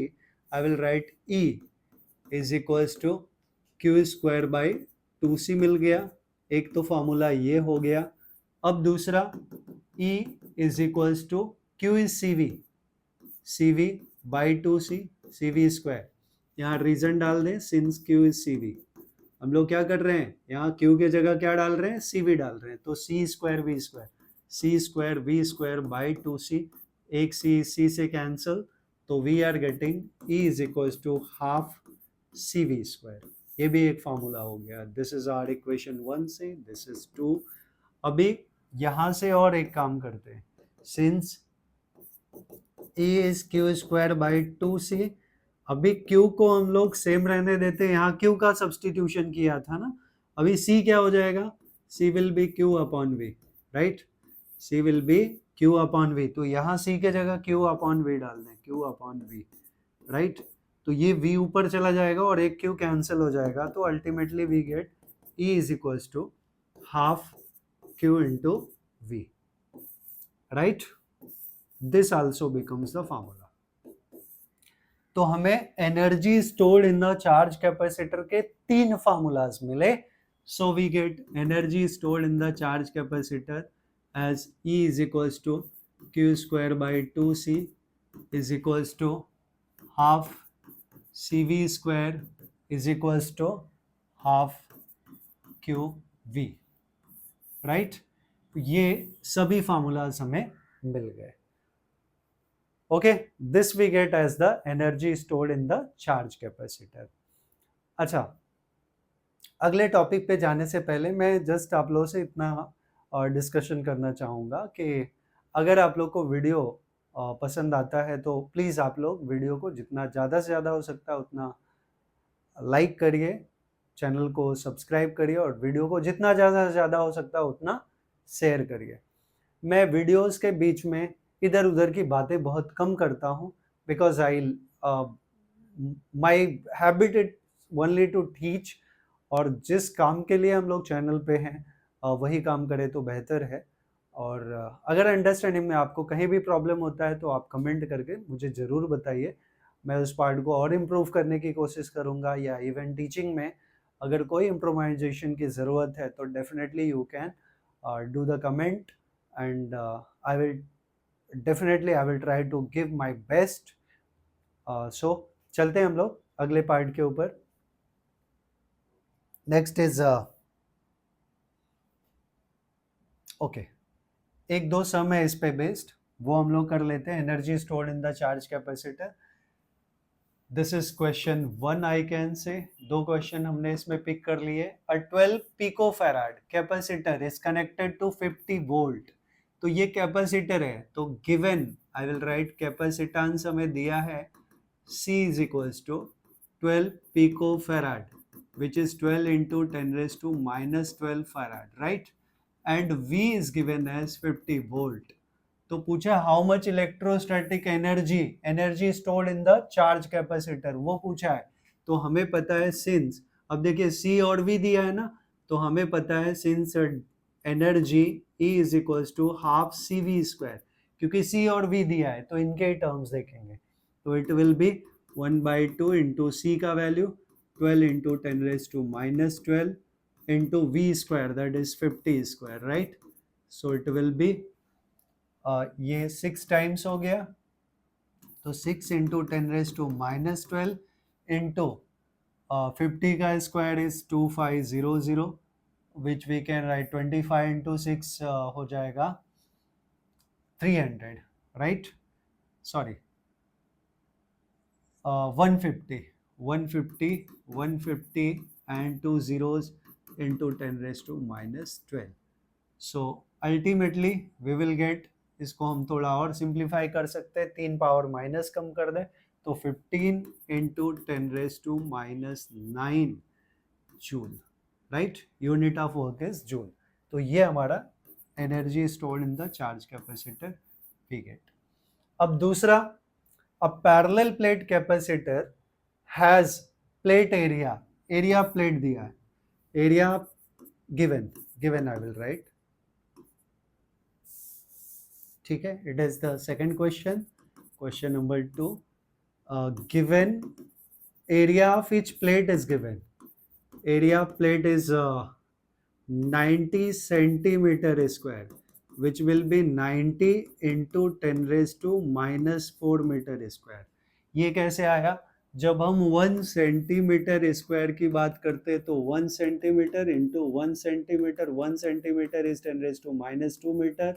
I will write E is equals to q square by 2c मिल गया, एक तो formula ये हो गया. अब दूसरा E is equals to q is cv by 2c, cv square, यहाँ रीजन डाल दें सिंस q इज cv. हम लोग क्या कर रहे हैं, यहाँ q के जगह क्या डाल रहे हैं, cv डाल रहे हैं, तो c square v square by 2c, एक c से कैंसल, तो we are getting E is equals to half cv square. ये भी एक फॉर्मूला हो गया. दिस इज आवर इक्वेशन 1 से, दिस इज 2. अभी यहाँ से और एक काम करते हैं, since E is q square by 2c, अभी q को हम लोग सेम रहने देते हैं, यहाँ q का सब्सटीट्यूशन किया था ना, अभी c क्या हो जाएगा, c will be q upon v, right? c will be q upon v, तो यहाँ c के जगह q अपॉन v डाल दें, q अपॉन v, राइट? तो ये v ऊपर चला जाएगा और एक q कैंसिल हो जाएगा, तो ultimately we get E is equals to half q into v, right? This also becomes the formula. तो हमें energy stored in the charge capacitor के 3 फार्मूलाज मिले. So we get energy stored in the charge capacitor as E is equals to q square by 2c is equals to half cv square is equals to half qv, right? ये सभी formulas हमें मिल गए. Okay, this we get as the energy stored in the charge capacitor. अच्छा, अगले topic पे जाने से पहले मैं जस्ट आप लोगों से इतना डिस्कशन करना चाहूँगा कि अगर आप लोग को वीडियो पसंद आता है तो प्लीज़ आप लोग वीडियो को जितना ज़्यादा से ज़्यादा हो सकता है उतना लाइक करिए, चैनल को सब्सक्राइब करिए और वीडियो को जितना ज़्यादा से ज़्यादा हो सकता है उतना शेयर करिए। मैं वीडियोस के बीच में इधर उधर की बातें बहुत कम करता हूँ because I my habit it only to teach, और जिस काम के लिए हम लोग चैनल पे हैं वही काम करें तो बेहतर है। और अगर अंडरस्टैंडिंग में आपको कहीं भी प्रॉब्लम होता है तो आप कमेंट करके मुझे ज़रूर बताइए, मैं उस पार्ट को और इम्प्रूव करने की कोशिश करूँगा। या इवन टीचिंग में अगर कोई इम्प्रोवाइजेशन की ज़रूरत है तो definitely you can do the comment and I will try to give my best. So चलते हैं हम लोग अगले पार्ट के ऊपर। नेक्स्ट इज ओके, एक दो सम है इस पे बेस्ड, वो हम लोग कर लेते हैं। Energy stored in the charge capacitor, this is question 1 I can say. दो क्वेश्चन हमने इसमें पिक कर लिए। A 12 picofarad capacitor is connected to 50 volt. तो ये कैपेसिटर है, तो given I will write capacitance हमें दिया है C is equals to 12 picofarad, which is 12 into 10 raised to minus 12 farad, right? And V is given as 50 volt. तो पूछा how much electrostatic energy stored in the charge capacitor, वो पूछा है। तो हमें पता है सिंस, अब देखिए C और V दिया है ना, तो हमें पता है since energy E is equals to half CV square, क्योंकि C और V दिया है तो इनके ही टर्म्स देखेंगे। तो it will be 1/2 into C का value 12 into 10 raise to minus 12 into V square, that is 50 square, right? So it will be ये 6 टाइम्स हो गया, तो 6 into 10 raise to minus 12 into 50 का square is 2500, which we can write 25 into 6 हो जाएगा 300, right? Sorry 150 and 2 zeros into 10 raised to minus 12. So ultimately we will get, इसको हम थोड़ा और सिंप्लीफाई कर सकते हैं, 3 पावर माइनस कम कर दें तो 15 into 10 raised to minus 9 joule, right? Unit of work is joule. तो ये हमारा energy stored in the charge capacitor we get. अब दूसरा, a parallel plate capacitor has plate area plate दिया है, area given I will write, ठीक है? it is the second question number 2, given area of each plate is given, area of plate is 90 centimeter square, which will be 90 into 10 raised to minus 4 meter square। ये कैसे आया? जब हम 1 centimetre square की बात करते तो 1 centimetre into 1 centimetre, 1 centimetre is 10 raise to minus 2 metre,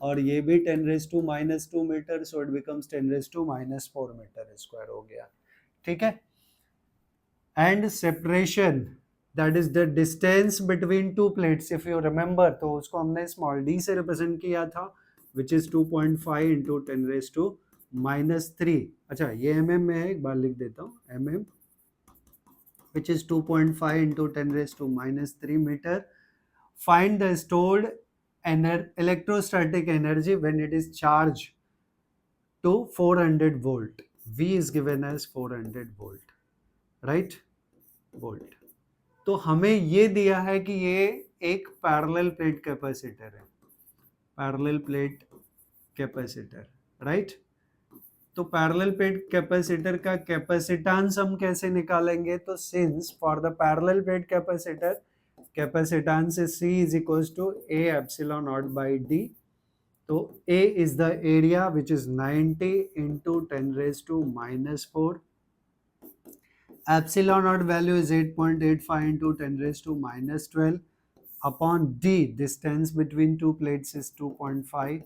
और ये भी 10 raise to minus 2 metre, so it becomes 10 raise to minus 4 metre square हो गया, ठीक है? And separation, that is the distance between two plates, if you remember, तो उसको हमने small d से represent किया था, which is 2.5 into 10 raised to minus 3। अच्छा, ये mm में है, एक बार लिख देता हूँ, mm which is 2.5 into 10 raised to minus 3 meter। Find the stored electrostatic energy when it is charged to 400 volt। V is given as 400 volt, right? Volt। तो हमें ये दिया है कि ये एक पैरेलल प्लेट कैपेसिटर है, पैरेलल प्लेट कैपेसिटर, राइट? तो पैरेलल प्लेट कैपेसिटर का कैपेसिटेंस हम कैसे निकालेंगे? तो since for the parallel plate capacitor capacitance is C is equals to A epsilon naught by D। तो A is the area which is 90 into 10 raise to minus 4, epsilon naught value is 8.85 into 10 raised to minus 12 upon D, distance between two plates is 2.5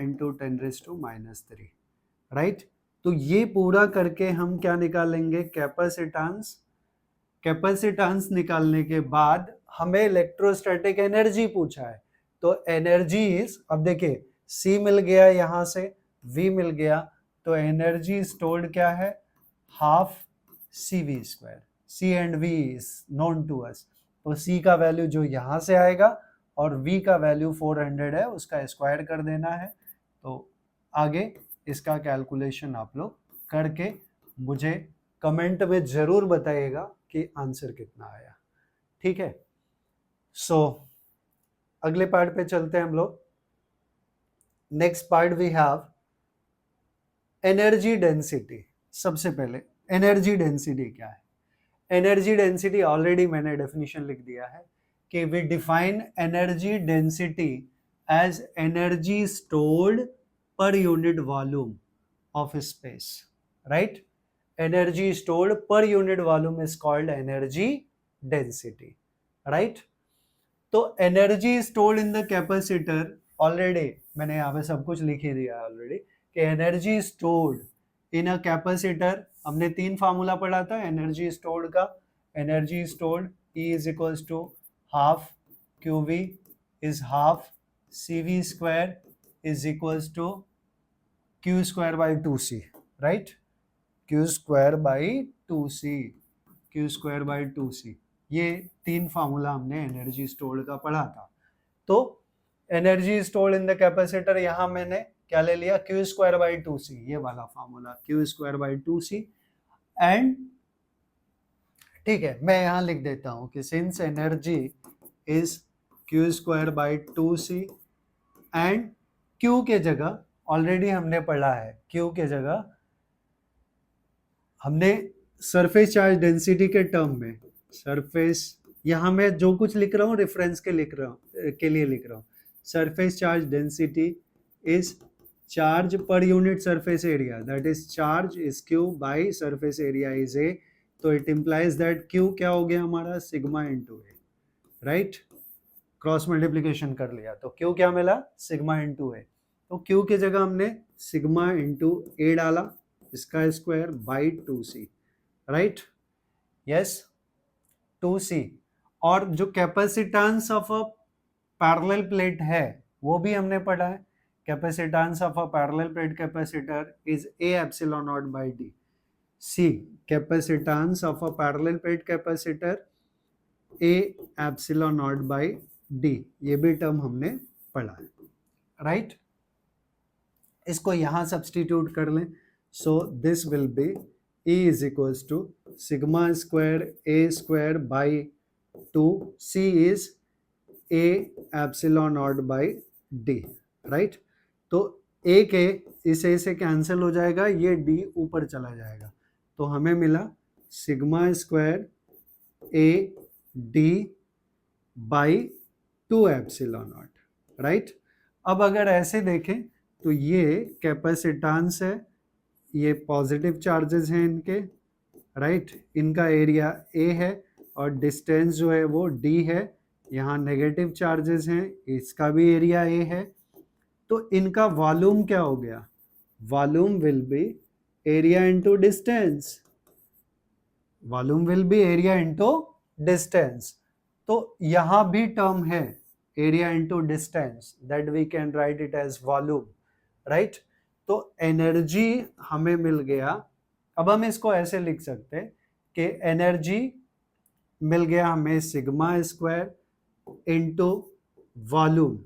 into 10 raised to minus 3, right? तो ये पूरा करके हम क्या निकालेंगे? Capacitance. Capacitance निकालने के बाद हमें इलेक्ट्रोस्टैटिक एनर्जी पूछा है, तो एनर्जी इज, अब देखिए C मिल गया यहाँ से, V मिल गया, तो एनर्जी स्टोर्ड क्या है, half CV²। C and V is known to us, तो C का वैल्यू जो यहाँ से आएगा और V का वैल्यू 400 है, उसका स्क्वायर कर देना है। तो आगे इसका कैलकुलेशन आप लोग करके मुझे कमेंट में जरूर बताइएगा कि आंसर कितना आया, ठीक है। सो अगले पार्ट पे चलते हैं हम लोग। Next part we have energy density. सबसे पहले एनर्जी डेंसिटी क्या है? एनर्जी डेंसिटी ऑलरेडी मैंने डेफिनेशन लिख दिया है कि we define energy density as energy stored per unit volume of space, right? Energy stored per unit volume is called energy density, right? तो energy stored in the capacitor, already मैंने यहाँ पे सब कुछ लिख ही दिया है ऑलरेडी कि energy stored in a capacitor, हमने 3 फार्मूला पढ़ा था एनर्जी स्टोर्ड का। Energy stored E is equals to half QV is half CV² is equals to Q² by 2C, right? Q² by 2C, Q² by 2C, ये 3 formula हमने energy stored का पढ़ा था। तो energy stored in the capacitor, यहाँ मैंने क्या ले लिया, Q² by 2C, ये वाला formula Q² by 2C। And ठीक है, मैं यहाँ लिख देता हूँ कि since energy is Q² by 2C and Q के जगह ऑलरेडी हमने पढ़ा है, Q के जगह हमने सरफेस चार्ज डेंसिटी के टर्म में, सरफेस, यहाँ मैं जो कुछ लिख रहा हूँ रेफरेंस के लिए लिख रहा हूँ, surface charge density is charge per unit surface area, that is charge is Q by surface area is A। तो इट इम्प्लाइज दैट Q क्या हो गया हमारा, sigma into A, right? Cross multiplication कर लिया तो Q क्या मिला, सिग्मा इंटू A। तो Q की जगह हमने सिग्मा इंटू A डाला, इसका square by 2C, right? Yes, 2C। और जो capacitance of a parallel plate है वो भी हमने पढ़ा है, capacitance of a parallel plate capacitor is A epsilon naught by D। C, capacitance of a parallel plate capacitor A epsilon naught by D, ये भी टर्म हमने पढ़ा है, राइट? इसको यहाँ सब्सटीट्यूट कर लें, so this will be E is equals to sigma square A square by 2, C is A epsilon naught by D, right? तो A के इस A से कैंसिल हो जाएगा, ये D ऊपर चला जाएगा, तो हमें मिला sigma square A D by 2 epsilon naught, right? अब अगर ऐसे देखें तो ये कैपेसिटेंस है, ये पॉजिटिव चार्जेस हैं इनके, राइट? इनका एरिया A है और डिस्टेंस जो है वो D है, यहाँ नेगेटिव चार्जेस हैं, इसका भी एरिया A है। तो इनका वॉल्यूम क्या हो गया, volume will be area into distance, volume will be area into distance. तो यहाँ भी टर्म है area into distance, that we can write it as volume, right? तो एनर्जी हमें मिल गया। अब हम इसको ऐसे लिख सकते हैं कि एनर्जी मिल गया हमें sigma square into volume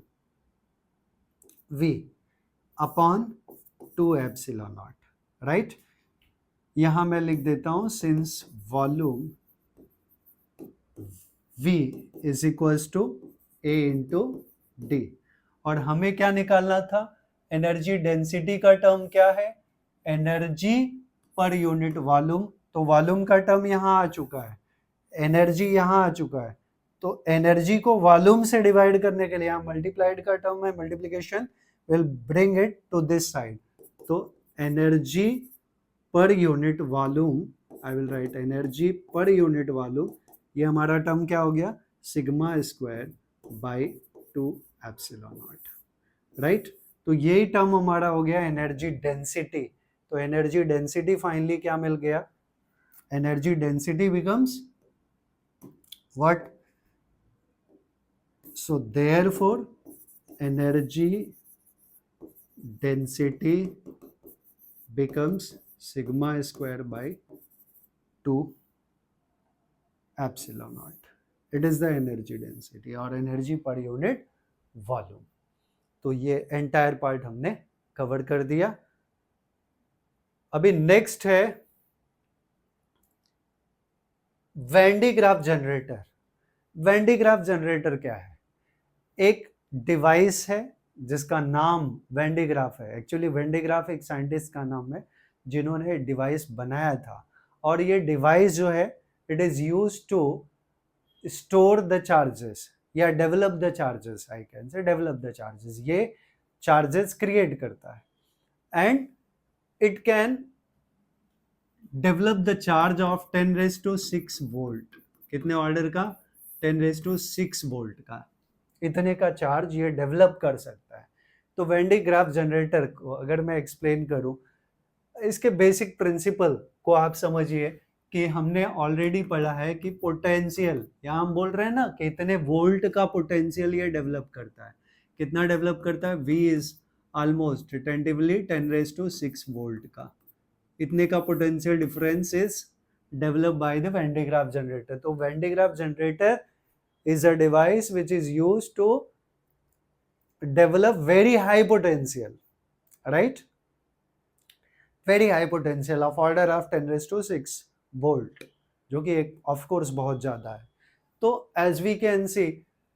V upon 2 epsilon naught, right? यहां मैं लिख देता हूं since volume V is equals to A into D। और हमें क्या निकालना था, एनर्जी डेंसिटी का टर्म क्या है, एनर्जी पर यूनिट वॉल्यूम। तो वॉल्यूम का टर्म यहाँ आ चुका है, एनर्जी यहाँ आ चुका है, तो एनर्जी को वॉल्यूम से डिवाइड करने के लिए यहाँ मल्टीप्लाइड का टर्म है, multiplication will bring it to this side. तो energy per unit volume, I will write energy per unit volume, ये हमारा टर्म क्या हो गया, sigma square by 2 epsilon naught, right? तो यही टर्म हमारा हो गया एनर्जी डेंसिटी। तो एनर्जी डेंसिटी फाइनली क्या मिल गया, energy density becomes what, so therefore energy density becomes sigma square by 2 epsilon naught. It is the energy density और energy per unit volume. तो ये एंटायर पार्ट हमने कवर कर दिया. अभी नेक्स्ट है when de Graaff generator. When de Graaff generator क्या है? एक डिवाइस है जिसका नाम वेन डी ग्राफ है. एक्चुअली वेन डी ग्राफ एक साइंटिस्ट का नाम है जिन्होंने डिवाइस बनाया था, और ये डिवाइस जो है it is used to store the charges या develop the charges. I can say develop the charges. ये चार्जेस क्रिएट करता है and it can develop the charge of 10⁶ volt. कितने ऑर्डर का? 10⁶ वोल्ट का. इतने का चार्ज ये डेवलप कर सकता है. तो वेन डी ग्राफ जनरेटर को अगर मैं एक्सप्लेन करूं, इसके बेसिक प्रिंसिपल को आप समझिए कि हमने ऑलरेडी पढ़ा है कि पोटेंशियल, यहाँ हम बोल रहे हैं ना कि इतने वोल्ट का पोटेंशियल ये डेवलप करता है. कितना डेवलप करता है? V is almost tentatively 10⁶ volt का. इतने का potential difference is develop by the Van de Graaff generator. तो Van de Graaff generator is a device which is used to develop very high potential, right? Very high potential of order of 10⁶ volt, जो कि एक of course बहुत ज़्यादा है. तो as we can see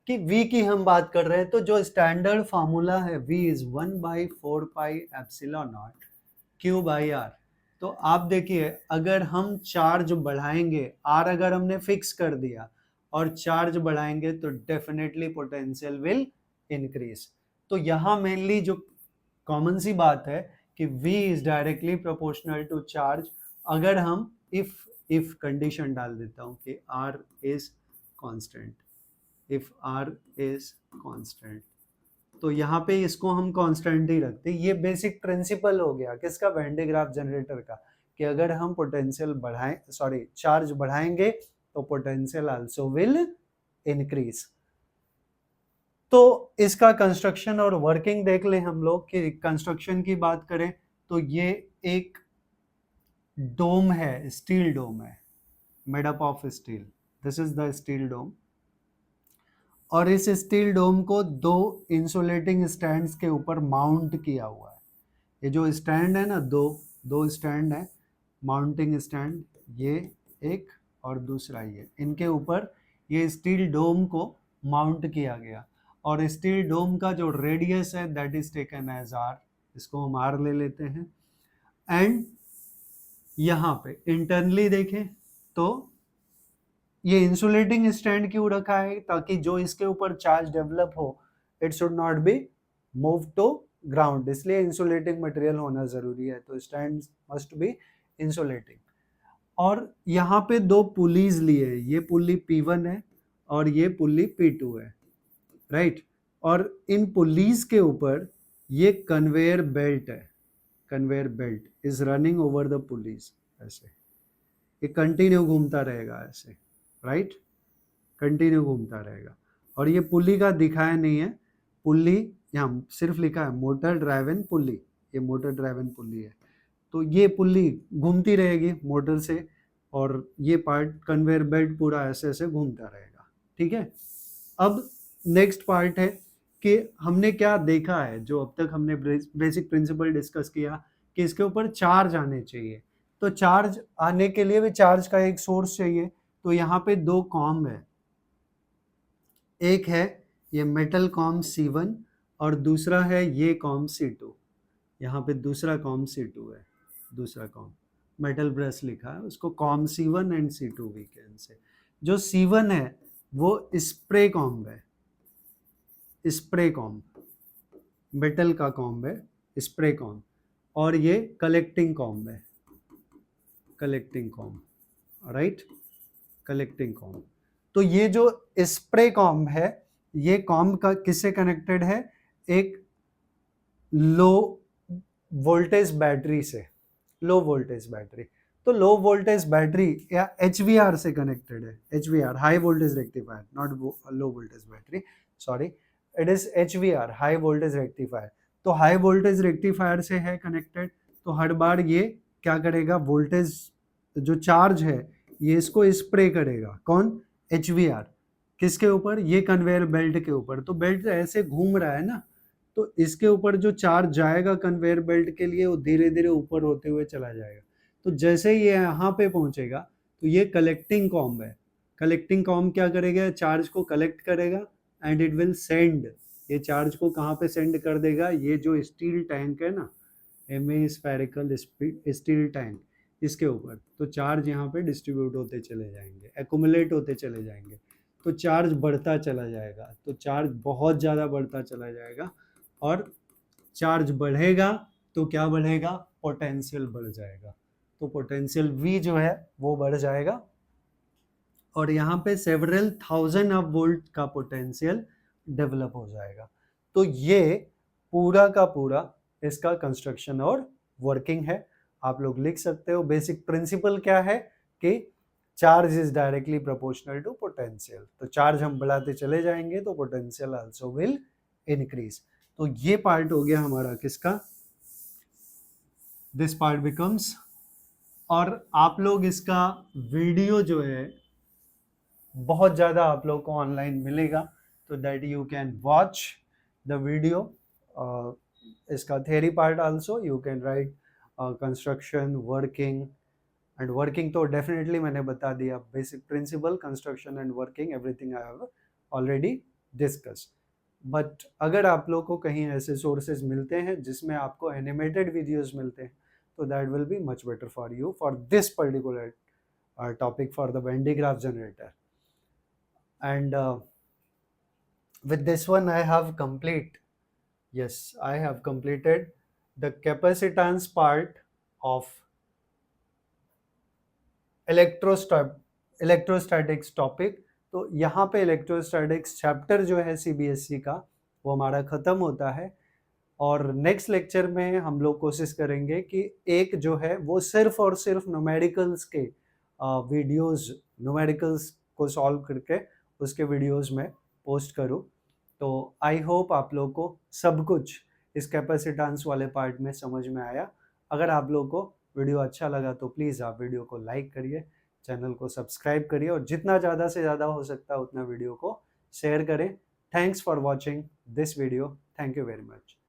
कि V की हम बात कर रहे हैं, तो जो स्टैंडर्ड फार्मूला है V is 1/4 pi epsilon naught Q by R. तो आप देखिए अगर हम चार्ज बढ़ाएंगे, R अगर हमने फिक्स कर दिया और चार्ज बढ़ाएंगे तो डेफिनेटली पोटेंशियल विल इंक्रीज. तो यहाँ मेनली जो कॉमन सी बात है कि V is directly proportional to charge. अगर हम इफ कंडीशन डाल देता हूँ कि R is constant, if R is constant, तो यहाँ पे इसको हम कांस्टेंट ही रखते. ये बेसिक प्रिंसिपल हो गया किसका? वेन डी ग्राफ जनरेटर का, कि अगर हम पोटेंशियल बढ़ाएं, सॉरी चार्ज बढ़ाएंगे तो पोटेंशियल आल्सो विल इंक्रीज. तो इसका कंस्ट्रक्शन और वर्किंग देख ले हम लोग. कि कंस्ट्रक्शन की बात करें तो ये एक डोम है, स्टील डोम है, made up of steel. This is the steel dome. और इस स्टील डोम को 2 इंसुलेटिंग स्टैंड्स के ऊपर माउंट किया हुआ है. ये जो स्टैंड है ना, दो स्टैंड है, माउंटिंग स्टैंड, ये एक और दूसरा ये, इनके ऊपर ये स्टील डोम को माउंट किया गया. और स्टील डोम का जो रेडियस है that is taken as R. इसको हम R ले लेते हैं. एंड यहाँ पे इंटरनली देखें तो ये इंसुलेटिंग स्टैंड क्यों रखा है? ताकि जो इसके ऊपर चार्ज डेवलप हो it should not be move to ground. इसलिए इंसुलेटिंग मटेरियल होना जरूरी है. तो स्टैंड मस्ट बी इंसुलेटिंग. और यहाँ पे 2 पुलीज लिए हैं. ये पुली P1 है और ये पुली P2 है, राइट? और इन पुलीज के ऊपर ये कन्वेयर बेल्ट है. Conveyor belt is running over the pulleys. ऐसे ये कंटिन्यू घूमता रहेगा ऐसे, राइट? कंटिन्यू घूमता रहेगा. और ये पुली का दिखाया नहीं है. पुली यहाँ सिर्फ लिखा है मोटर ड्राइवन पुली. ये मोटर ड्राइवन पुली है. तो ये पुली घूमती रहेगी मोटर से और ये पार्ट कन्वेयर बेल्ट पूरा ऐसे ऐसे घूमता रहेगा. ठीक है. अब नेक्स्ट पार्ट है कि हमने क्या देखा है, जो अब तक हमने बेसिक प्रिंसिपल डिस्कस किया कि इसके ऊपर चार्ज आने चाहिए. तो चार्ज आने के लिए भी चार्ज का एक सोर्स चाहिए. तो यहाँ पे 2 कॉम है. एक है ये मेटल कॉम C1 और दूसरा है ये कॉम C2. यहाँ पे दूसरा कॉम C2 है. दूसरा कॉम मेटल ब्रश लिखा है, उसको com C1 and C2 we can से. जो C1 है वो स्प्रे कॉम है. स्प्रे कॉम मेटल का कॉम है, स्प्रे कॉम. और ये कलेक्टिंग कॉम है. Collecting com, right? Collecting com. तो ये जो स्प्रे कॉम है, ये कॉम का किससे कनेक्टेड है? एक लो वोल्टेज बैटरी से. Low voltage battery. तो लो वोल्टेज बैटरी या HVR से कनेक्टेड है. HVR high voltage rectifier, not low voltage battery, sorry, it is HVR high voltage rectifier. तो हाई वोल्टेज रेक्टिफायर से है कनेक्टेड, तो हर बार ये क्या करेगा, वोल्टेज जो चार्ज है ये इसको स्प्रे करेगा, कौन, HVR, किसके ऊपर, ये कन्वेयर बेल्ट के ऊपर। तो बेल्ट ऐसे घूम रहा है ना, तो इसके ऊपर जो चार्ज जाएगा कन्वेयर बेल्ट के लिए वो धीरे धीरे ऊपर होते हुए चला जाएगा। तो जैसे ही ये यहाँ पे पहुंचेगा तो ये कलेक्टिंग कॉम्ब है। कलेक्टिंग कॉम्ब क्या करेगा, चार्ज को कलेक्ट करेगा एंड इट विल सेंड, ये चार्ज को कहाँ पे सेंड कर देगा, ये जो स्टील टैंक है ना, एमी स्फेरिकल स्टील टैंक, इसके ऊपर। तो चार्ज यहाँ पे डिस्ट्रीब्यूट होते चले जाएंगे, एक्यूमुलेट होते चले जाएंगे, तो चार्ज बढ़ता चला जाएगा, तो चार्ज बहुत ज़्यादा बढ़ता चला जाएगा, और चार्ज बढ़ेगा तो क्या बढ़ेगा, पोटेंशियल बढ़ जाएगा, तो पोटेंशियल V जो है वो बढ़ जाएगा, और यहाँ पे सेवरल थाउजेंड ऑफ वोल्ट का पोटेंशियल डेवलप हो जाएगा। तो ये पूरा का पूरा इसका कंस्ट्रक्शन और वर्किंग है। आप लोग लिख सकते हो, बेसिक प्रिंसिपल क्या है कि charge is directly proportional to potential, तो चार्ज हम बढ़ाते चले जाएंगे तो पोटेंशियल आल्सो विल इंक्रीज। तो ये पार्ट हो गया हमारा किसका, दिस पार्ट बिकम्स, और आप लोग इसका वीडियो जो है बहुत ज़्यादा आप लोग को ऑनलाइन मिलेगा, तो that you can watch the video, इसका theory part also you can write, construction, working, and working तो डेफिनेटली मैंने बता दिया, basic principle, construction and working, everything I have already discuss. But अगर आप लोग को कहीं ऐसे सोर्सेज मिलते हैं जिसमें आपको एनिमेटेड वीडियोस मिलते हैं, तो that will be much better for you for this particular topic for the Venn diagram generator. And with this one I have completed the capacitance part of electrostatics topic. तो यहाँ पे electrostatics chapter जो है CBSE का वो हमारा ख़त्म होता है, और नेक्स्ट लेक्चर में हम लोग कोशिश करेंगे कि एक जो है वो सिर्फ और सिर्फ न्यूमेरिकल्स के वीडियोस, न्यूमेरिकल्स को सॉल्व करके उसके वीडियोस में पोस्ट करूँ। तो आई होप आप लोग को सब कुछ इस कैपेसिटेंस वाले पार्ट में समझ में आया। अगर आप लोग को वीडियो अच्छा लगा तो प्लीज़ आप वीडियो को लाइक करिए, चैनल को सब्सक्राइब करिए, और जितना ज़्यादा से ज़्यादा हो सकता है उतना वीडियो को शेयर करें। Thanks for watching this video, thank you very much.